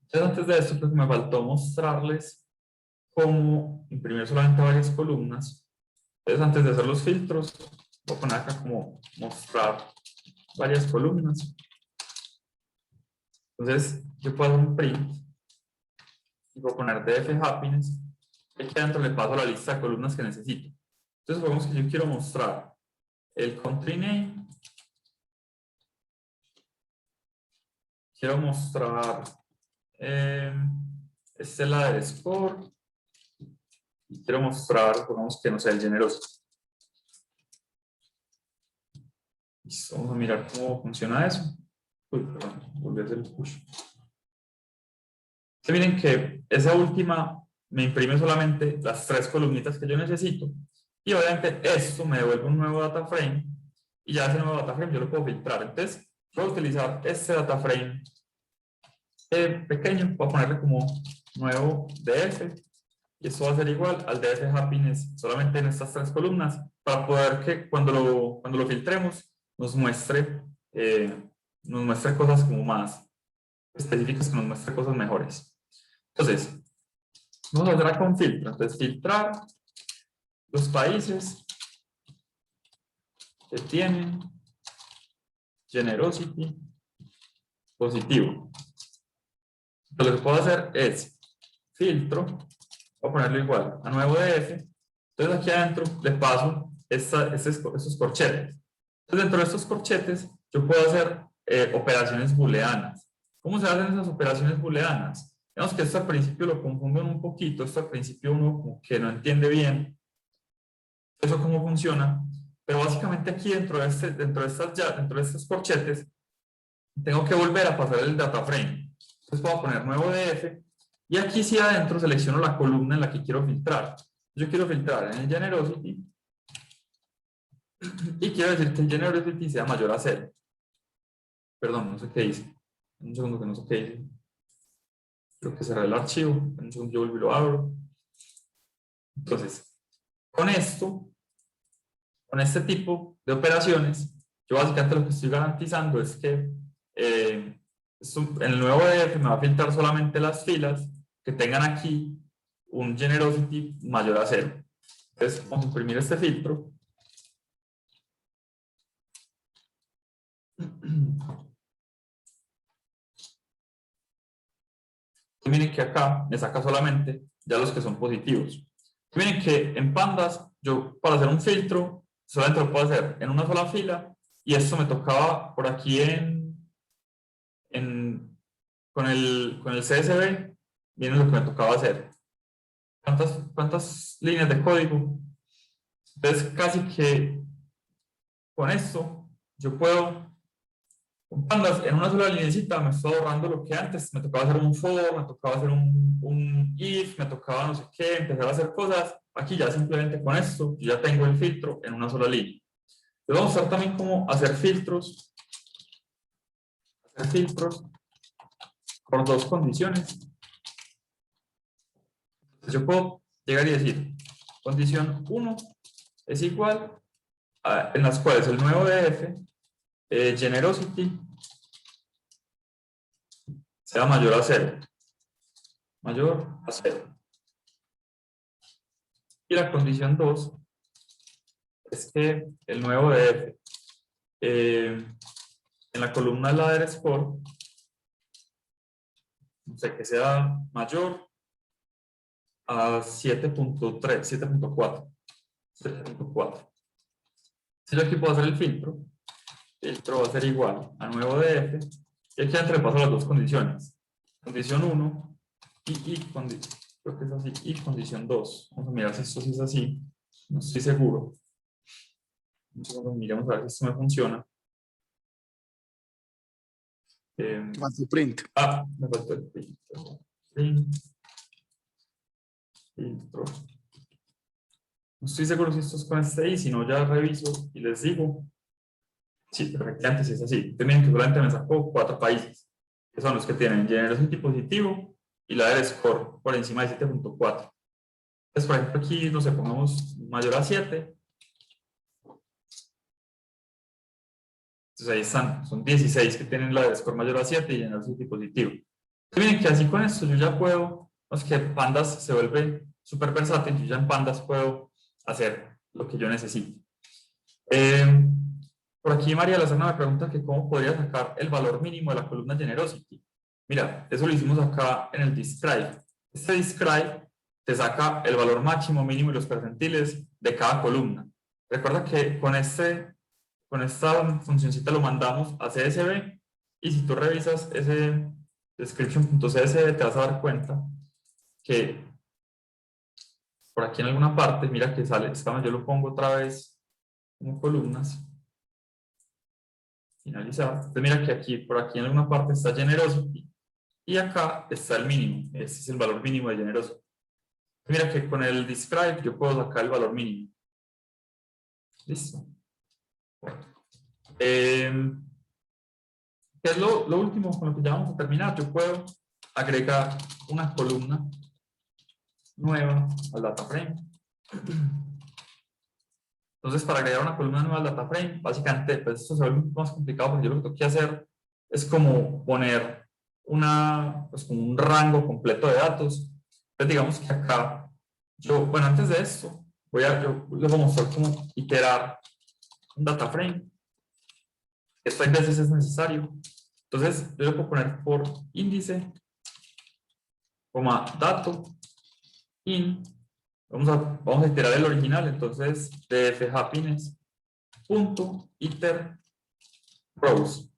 Entonces, antes de esto, pues me faltó mostrarles cómo imprimir solamente varias columnas. Entonces, antes de hacer los filtros, voy a poner acá como mostrar varias columnas. Entonces, yo puedo hacer un print y voy a poner df happiness. Aquí adentro le paso la lista de columnas que necesito. Entonces, supongamos que yo quiero mostrar el country name. Quiero mostrar este ladder score. Y quiero mostrar, supongamos que no sé, el generosity. Listo, vamos a mirar cómo funciona eso. Uy, perdón, volví a hacer el push. Entonces, miren que esa última me imprime solamente las 3 columnitas que yo necesito. Y obviamente esto me devuelve un nuevo data frame. Y ya ese nuevo data frame yo lo puedo filtrar. Entonces, puedo utilizar este data frame pequeño. Voy a ponerle como nuevo df. Y esto va a ser igual al df happiness solamente en estas 3 columnas. Para poder que cuando lo filtremos nos muestre cosas como más específicas, que nos muestre cosas mejores. Entonces, vamos a hacer acá un filtro. Entonces, filtrar los países que tienen generosity positivo. Entonces, lo que puedo hacer es filtro, voy a ponerlo igual a nuevo df. Entonces, aquí adentro le paso estos corchetes. Entonces, dentro de estos corchetes, yo puedo hacer operaciones booleanas. ¿Cómo se hacen esas operaciones booleanas? Digamos que esto al principio lo confunden un poquito, esto al principio uno como que no entiende bien eso cómo funciona, pero básicamente aquí dentro de estos corchetes tengo que volver a pasar el data frame. Entonces voy a poner nuevo df y aquí sí adentro selecciono la columna en la que quiero filtrar. Yo quiero filtrar en el generosity y quiero decir que el generosity sea mayor a 0. Perdón, no sé qué hice. Un segundo que no sé qué hice. Creo que cerré el archivo. En un segundo yo vuelvo y lo abro. Entonces, con este tipo de operaciones, yo básicamente lo que estoy garantizando es que en el nuevo df me va a filtrar solamente las filas que tengan aquí un generosity mayor a 0. Entonces, vamos a imprimir este filtro. Y miren que acá me saca solamente ya los que son positivos. Y miren que en Pandas, yo para hacer un filtro, solamente lo puedo hacer en una sola fila, y esto me tocaba por aquí con el CSV, miren lo que me tocaba hacer. ¿Cuántas líneas de código? Entonces, casi que con esto, yo puedo, con Pandas, en una sola linecita me estoy ahorrando lo que antes me tocaba hacer un for, me tocaba hacer un if, me tocaba no sé qué, empezar a hacer cosas. Aquí ya simplemente con esto, yo ya tengo el filtro en una sola línea. Entonces vamos a ver también cómo hacer filtros por 2 condiciones. Entonces yo puedo llegar y decir, condición 1 es igual a, en las cuales el nuevo df generosity sea mayor a 0. Mayor a 0. Y la condición 2 es que el nuevo df en la columna ladder score, o sea, que sea mayor a 7.3, 7.4. 7.4. Si yo aquí puedo hacer el filtro va a ser igual a nuevo df, y aquí entre paso las dos condiciones. Condición 1 creo que es así, y condición 2. Vamos a mirar si esto sí es así. No estoy seguro. Un segundo, miremos a ver si esto me funciona. Falta print. Me faltó el print. Print. Filtro. No estoy seguro si esto es con este i, si no ya reviso y les digo. Sí, perfectamente, sí es así. Ustedes miren que solamente me sacó 4 países, que son los que tienen generosity positivo y la del score por encima de 7.4. Entonces, por ejemplo, aquí, no sé, pongamos mayor a 7. Entonces ahí están, son 16 que tienen la del score mayor a 7 y generosity positivo. Entonces, miren que así con esto yo ya puedo, no es que Pandas se vuelve súper versátil, yo ya en Pandas puedo hacer lo que yo necesito. Por aquí María Lazarna me pregunta que cómo podría sacar el valor mínimo de la columna generosity. Mira, eso lo hicimos acá en el describe. Este describe te saca el valor máximo, mínimo y los percentiles de cada columna. Recuerda que con esta funcioncita lo mandamos a CSV, y si tú revisas ese description.csv te vas a dar cuenta que por aquí en alguna parte, mira que sale, yo lo pongo otra vez como columnas. Finalizar. Entonces mira que aquí, por aquí en alguna parte está generosity y acá está el mínimo. Este es el valor mínimo de generosity. Mira que con el describe yo puedo sacar el valor mínimo. Listo. ¿Qué es lo último con lo que ya vamos a terminar? Yo puedo agregar una columna nueva al data frame. Entonces, para agregar una columna nueva al data frame, básicamente, pues esto se vuelve un poco más complicado, porque yo lo que tengo que hacer es como poner pues como un rango completo de datos. Entonces, digamos que acá, bueno, antes de esto, yo les voy a mostrar cómo iterar un data frame. Esto a veces es necesario. Entonces, yo le puedo poner por índice, dato, in. Vamos a iterar el original, entonces df_happiness.iter rows.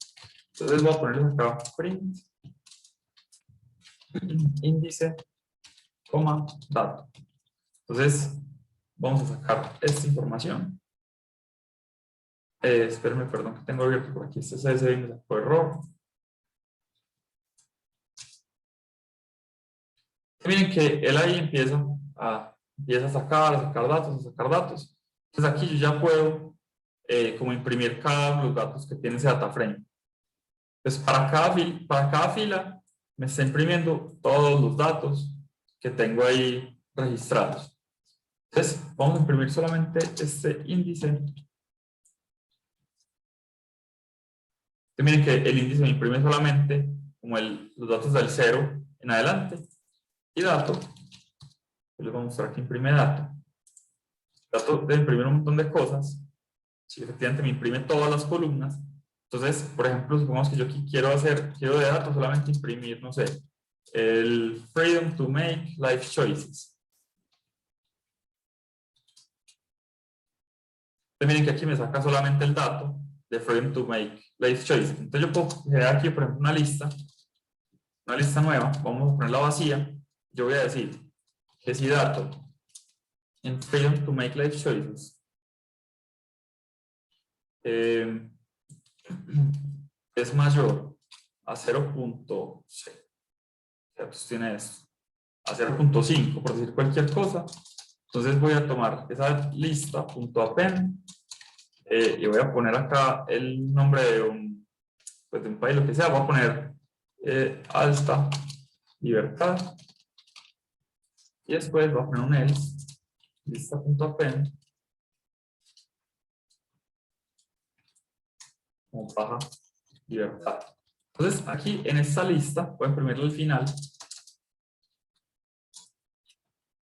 Entonces voy a ponerles acá print índice, dato. Entonces vamos a sacar esta información. Espérenme, perdón, que tengo abierto por aquí este CSV y me sacó error. Y miren que él ahí empieza a sacar datos. Entonces aquí yo ya puedo como imprimir cada uno de los datos que tiene ese data frame. Entonces para cada fila me está imprimiendo todos los datos que tengo ahí registrados. Entonces vamos a imprimir solamente este índice. Entonces miren que el índice me imprime solamente como los datos del 0 en adelante. Y dato, les voy a mostrar que imprime dato. Dato debe imprimir un montón de cosas. Si efectivamente me imprime todas las columnas. Entonces, por ejemplo, supongamos que yo aquí quiero de datos solamente imprimir, no sé, el freedom to make life choices. Entonces miren que aquí me saca solamente el dato de freedom to make life choices. Entonces yo puedo generar aquí, por ejemplo, una lista nueva. Vamos a ponerla vacía. Yo voy a decir que si dato en freedom to make life choices es mayor a 0.6, pues tiene esto, a 0.5, por decir cualquier cosa. Entonces voy a tomar esa lista.append y voy a poner acá el nombre de un país, lo que sea. Voy a poner alta libertad. Y después voy a poner un else, lista.append, como baja libertad. Entonces, aquí en esta lista, voy a imprimirle al final.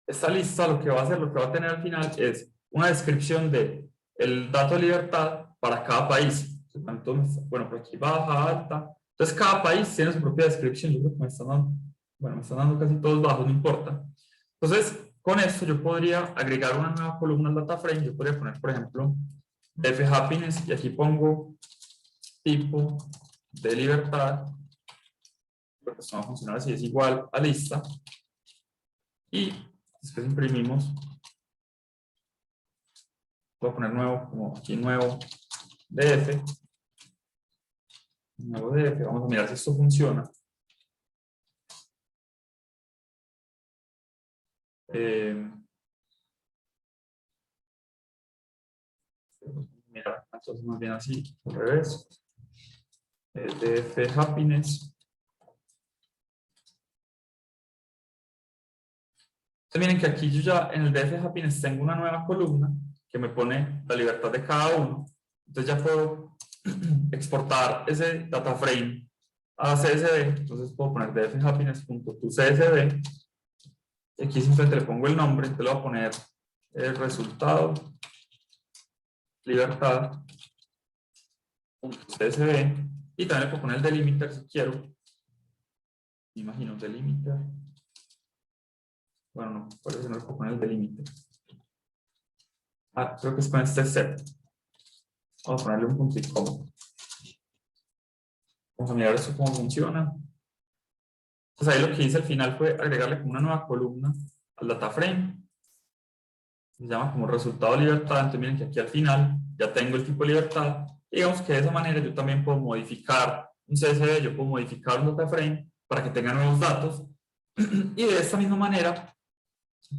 Esta lista lo que va a tener al final es una descripción de el dato de libertad para cada país. Entonces, bueno, por aquí baja, alta. Entonces, cada país tiene su propia descripción. Yo creo que me están dando casi todos bajos, no importa. Entonces, con esto yo podría agregar una nueva columna al data frame. Yo podría poner, por ejemplo, df happiness, y aquí pongo tipo de libertad, porque esto va a funcionar así, es igual a lista, y después imprimimos. Voy a poner nuevo, como aquí nuevo df, vamos a mirar si esto funciona. Mira, entonces más bien así, al revés. df happiness. Entonces miren que aquí yo ya en el df happiness tengo una nueva columna que me pone la libertad de cada uno. Entonces ya puedo exportar ese data frame a CSV. Entonces puedo poner df happiness.toCSV. Y aquí simplemente le pongo el nombre. Entonces le voy a poner el resultado libertad .csv, y también le puedo poner el delimiter si quiero. Me imagino delimiter. Bueno, no, por eso no le puedo poner el delimiter. Ah, creo que es con este set. Vamos a ponerle un punto y coma. Vamos a mirar esto cómo funciona. Entonces ahí lo que hice al final fue agregarle como una nueva columna al data frame. Se llama como resultado libertad. Entonces miren que aquí al final ya tengo el tipo libertad. Y digamos que de esa manera yo también puedo modificar un CSV, yo puedo modificar un data frame para que tenga nuevos datos. Y de esta misma manera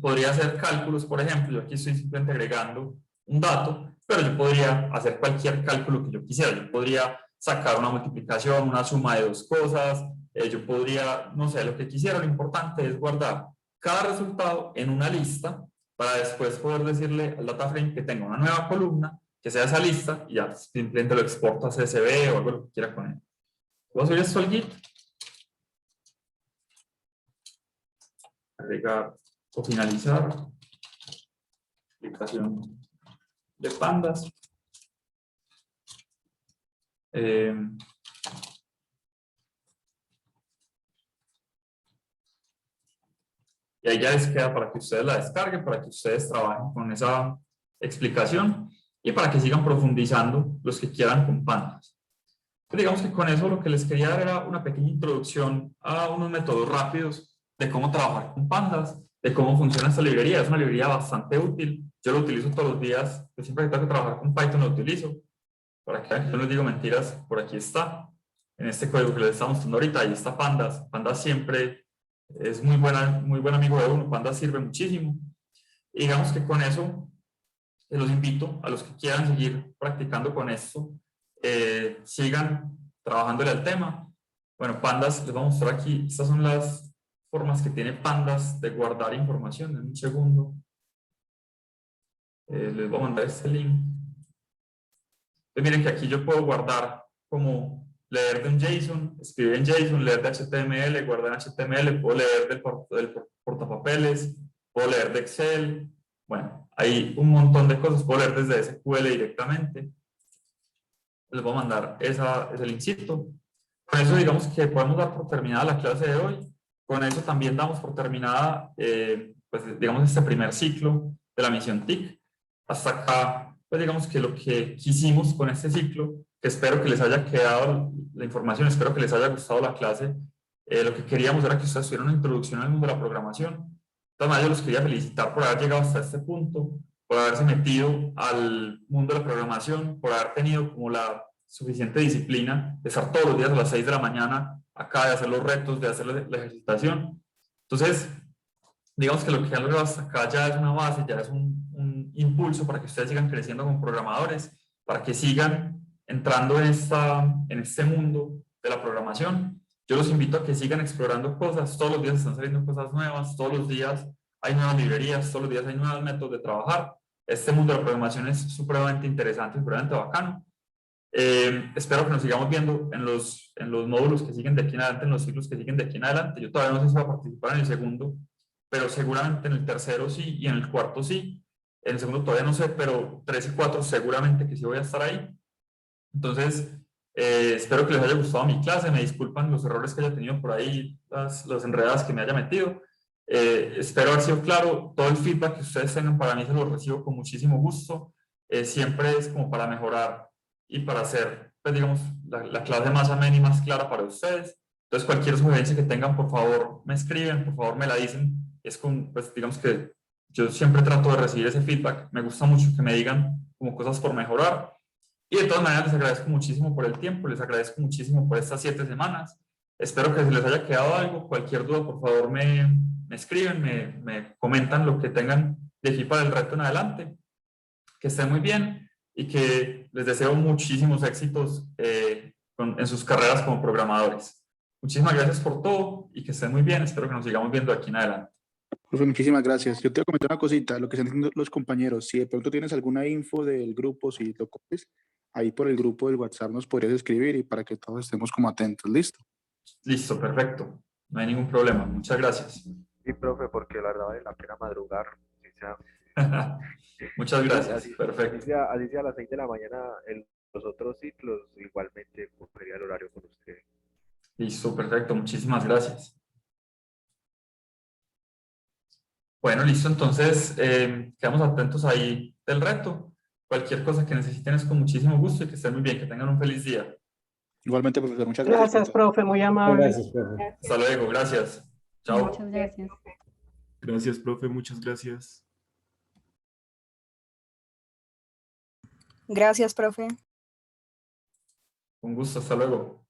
podría hacer cálculos. Por ejemplo, yo aquí estoy simplemente agregando un dato, pero yo podría hacer cualquier cálculo que yo quisiera. Yo podría sacar una multiplicación, una suma de dos cosas, yo podría, no sé, lo que quisiera. Lo importante es guardar cada resultado en una lista para después poder decirle al data frame que tenga una nueva columna, que sea esa lista, y ya simplemente lo exporta a CSV o algo lo que quiera con él. Voy a subir esto al Git. Agregar o finalizar aplicación de pandas. Y ahí ya les queda para que ustedes la descarguen, para que ustedes trabajen con esa explicación y para que sigan profundizando los que quieran con pandas. Pues digamos que con eso lo que les quería dar era una pequeña introducción a unos métodos rápidos de cómo trabajar con pandas, de cómo funciona esta librería. Es una librería bastante útil. Yo lo utilizo todos los días. Yo siempre que tengo que trabajar con Python lo utilizo. Para que no les digo mentiras, por aquí está. En este código que les estamos mostrando ahorita, ahí está Pandas. Pandas siempre es muy buen amigo de uno. Pandas sirve muchísimo. Y digamos que con eso los invito a los que quieran seguir practicando con esto, sigan trabajándole al tema. Bueno, Pandas, les voy a mostrar aquí. Estas son las formas que tiene Pandas de guardar información. En un segundo les voy a mandar este link. Entonces miren que aquí yo puedo guardar como leer de un JSON, escribir en JSON, leer de HTML, guardar en HTML, puedo leer del portapapeles, puedo leer de Excel. Bueno, hay un montón de cosas. Puedo leer desde SQL directamente. Les voy a mandar ese linkcito. Con eso digamos que podemos dar por terminada la clase de hoy. Con eso también damos por terminada, pues digamos, este primer ciclo de la misión TIC. Hasta acá, pues digamos que lo que quisimos con este ciclo, que espero que les haya quedado la información, espero que les haya gustado la clase. Lo que queríamos era que ustedes tuvieran una introducción al mundo de la programación. De todas maneras, yo los quería felicitar por haber llegado hasta este punto, por haberse metido al mundo de la programación, por haber tenido como la suficiente disciplina de estar todos los días a las 6 de la mañana acá, de hacer los retos, de hacer la ejercitación. Entonces, digamos que lo que han logrado hasta acá ya es una base, ya es un impulso para que ustedes sigan creciendo como programadores, para que sigan entrando en este mundo de la programación. Yo los invito a que sigan explorando cosas. Todos los días están saliendo cosas nuevas, todos los días hay nuevas librerías, todos los días hay nuevos métodos de trabajar. Este mundo de la programación es supremamente interesante, supremamente bacano. Espero que nos sigamos viendo en los módulos que siguen de aquí en adelante, en los ciclos que siguen de aquí en adelante. Yo todavía no sé si voy a participar en el segundo, pero seguramente en el tercero sí y en el cuarto sí. En el segundo todavía no sé, pero 3 y 4 seguramente que sí voy a estar ahí. Entonces, espero que les haya gustado mi clase. Me disculpan los errores que haya tenido por ahí, las enredadas que me haya metido. Espero haber sido claro. Todo el feedback que ustedes tengan para mí se lo recibo con muchísimo gusto. Siempre es como para mejorar y para hacer, pues digamos, la clase más amena y más clara para ustedes. Entonces, cualquier sugerencia que tengan, por favor, me escriben, por favor, me la dicen. Es con, pues digamos que yo siempre trato de recibir ese feedback. Me gusta mucho que me digan como cosas por mejorar. Y de todas maneras, les agradezco muchísimo por el tiempo, les agradezco muchísimo por estas 7 semanas. Espero que se les haya quedado algo. Cualquier duda, por favor, me escriben, me comentan lo que tengan de aquí para el reto en adelante. Que estén muy bien y que les deseo muchísimos éxitos en sus carreras como programadores. Muchísimas gracias por todo y que estén muy bien. Espero que nos sigamos viendo aquí en adelante. Profe, muchísimas gracias. Yo te voy a comentar una cosita, lo que están diciendo los compañeros. Si de pronto tienes alguna info del grupo, si lo copies, ahí por el grupo del WhatsApp nos podrías escribir y para que todos estemos como atentos. ¿Listo? Listo, perfecto. No hay ningún problema. Muchas gracias. Sí, profe, porque la verdad vale la pena madrugar. Sí, sea, Muchas gracias. así Perfecto. así sea a las 6 de la mañana, en los otros ciclos, igualmente cumpliría el horario con usted. Listo, perfecto. Muchísimas gracias. Bueno, listo. Entonces, quedamos atentos ahí del reto. Cualquier cosa que necesiten es con muchísimo gusto y que estén muy bien. Que tengan un feliz día. Igualmente, profesor, muchas gracias. Gracias, profe, muy amable. Gracias, profe. Hasta luego. Gracias. Chao. Muchas gracias. Gracias, profe, muchas gracias. Gracias, profe. Con gusto. Hasta luego.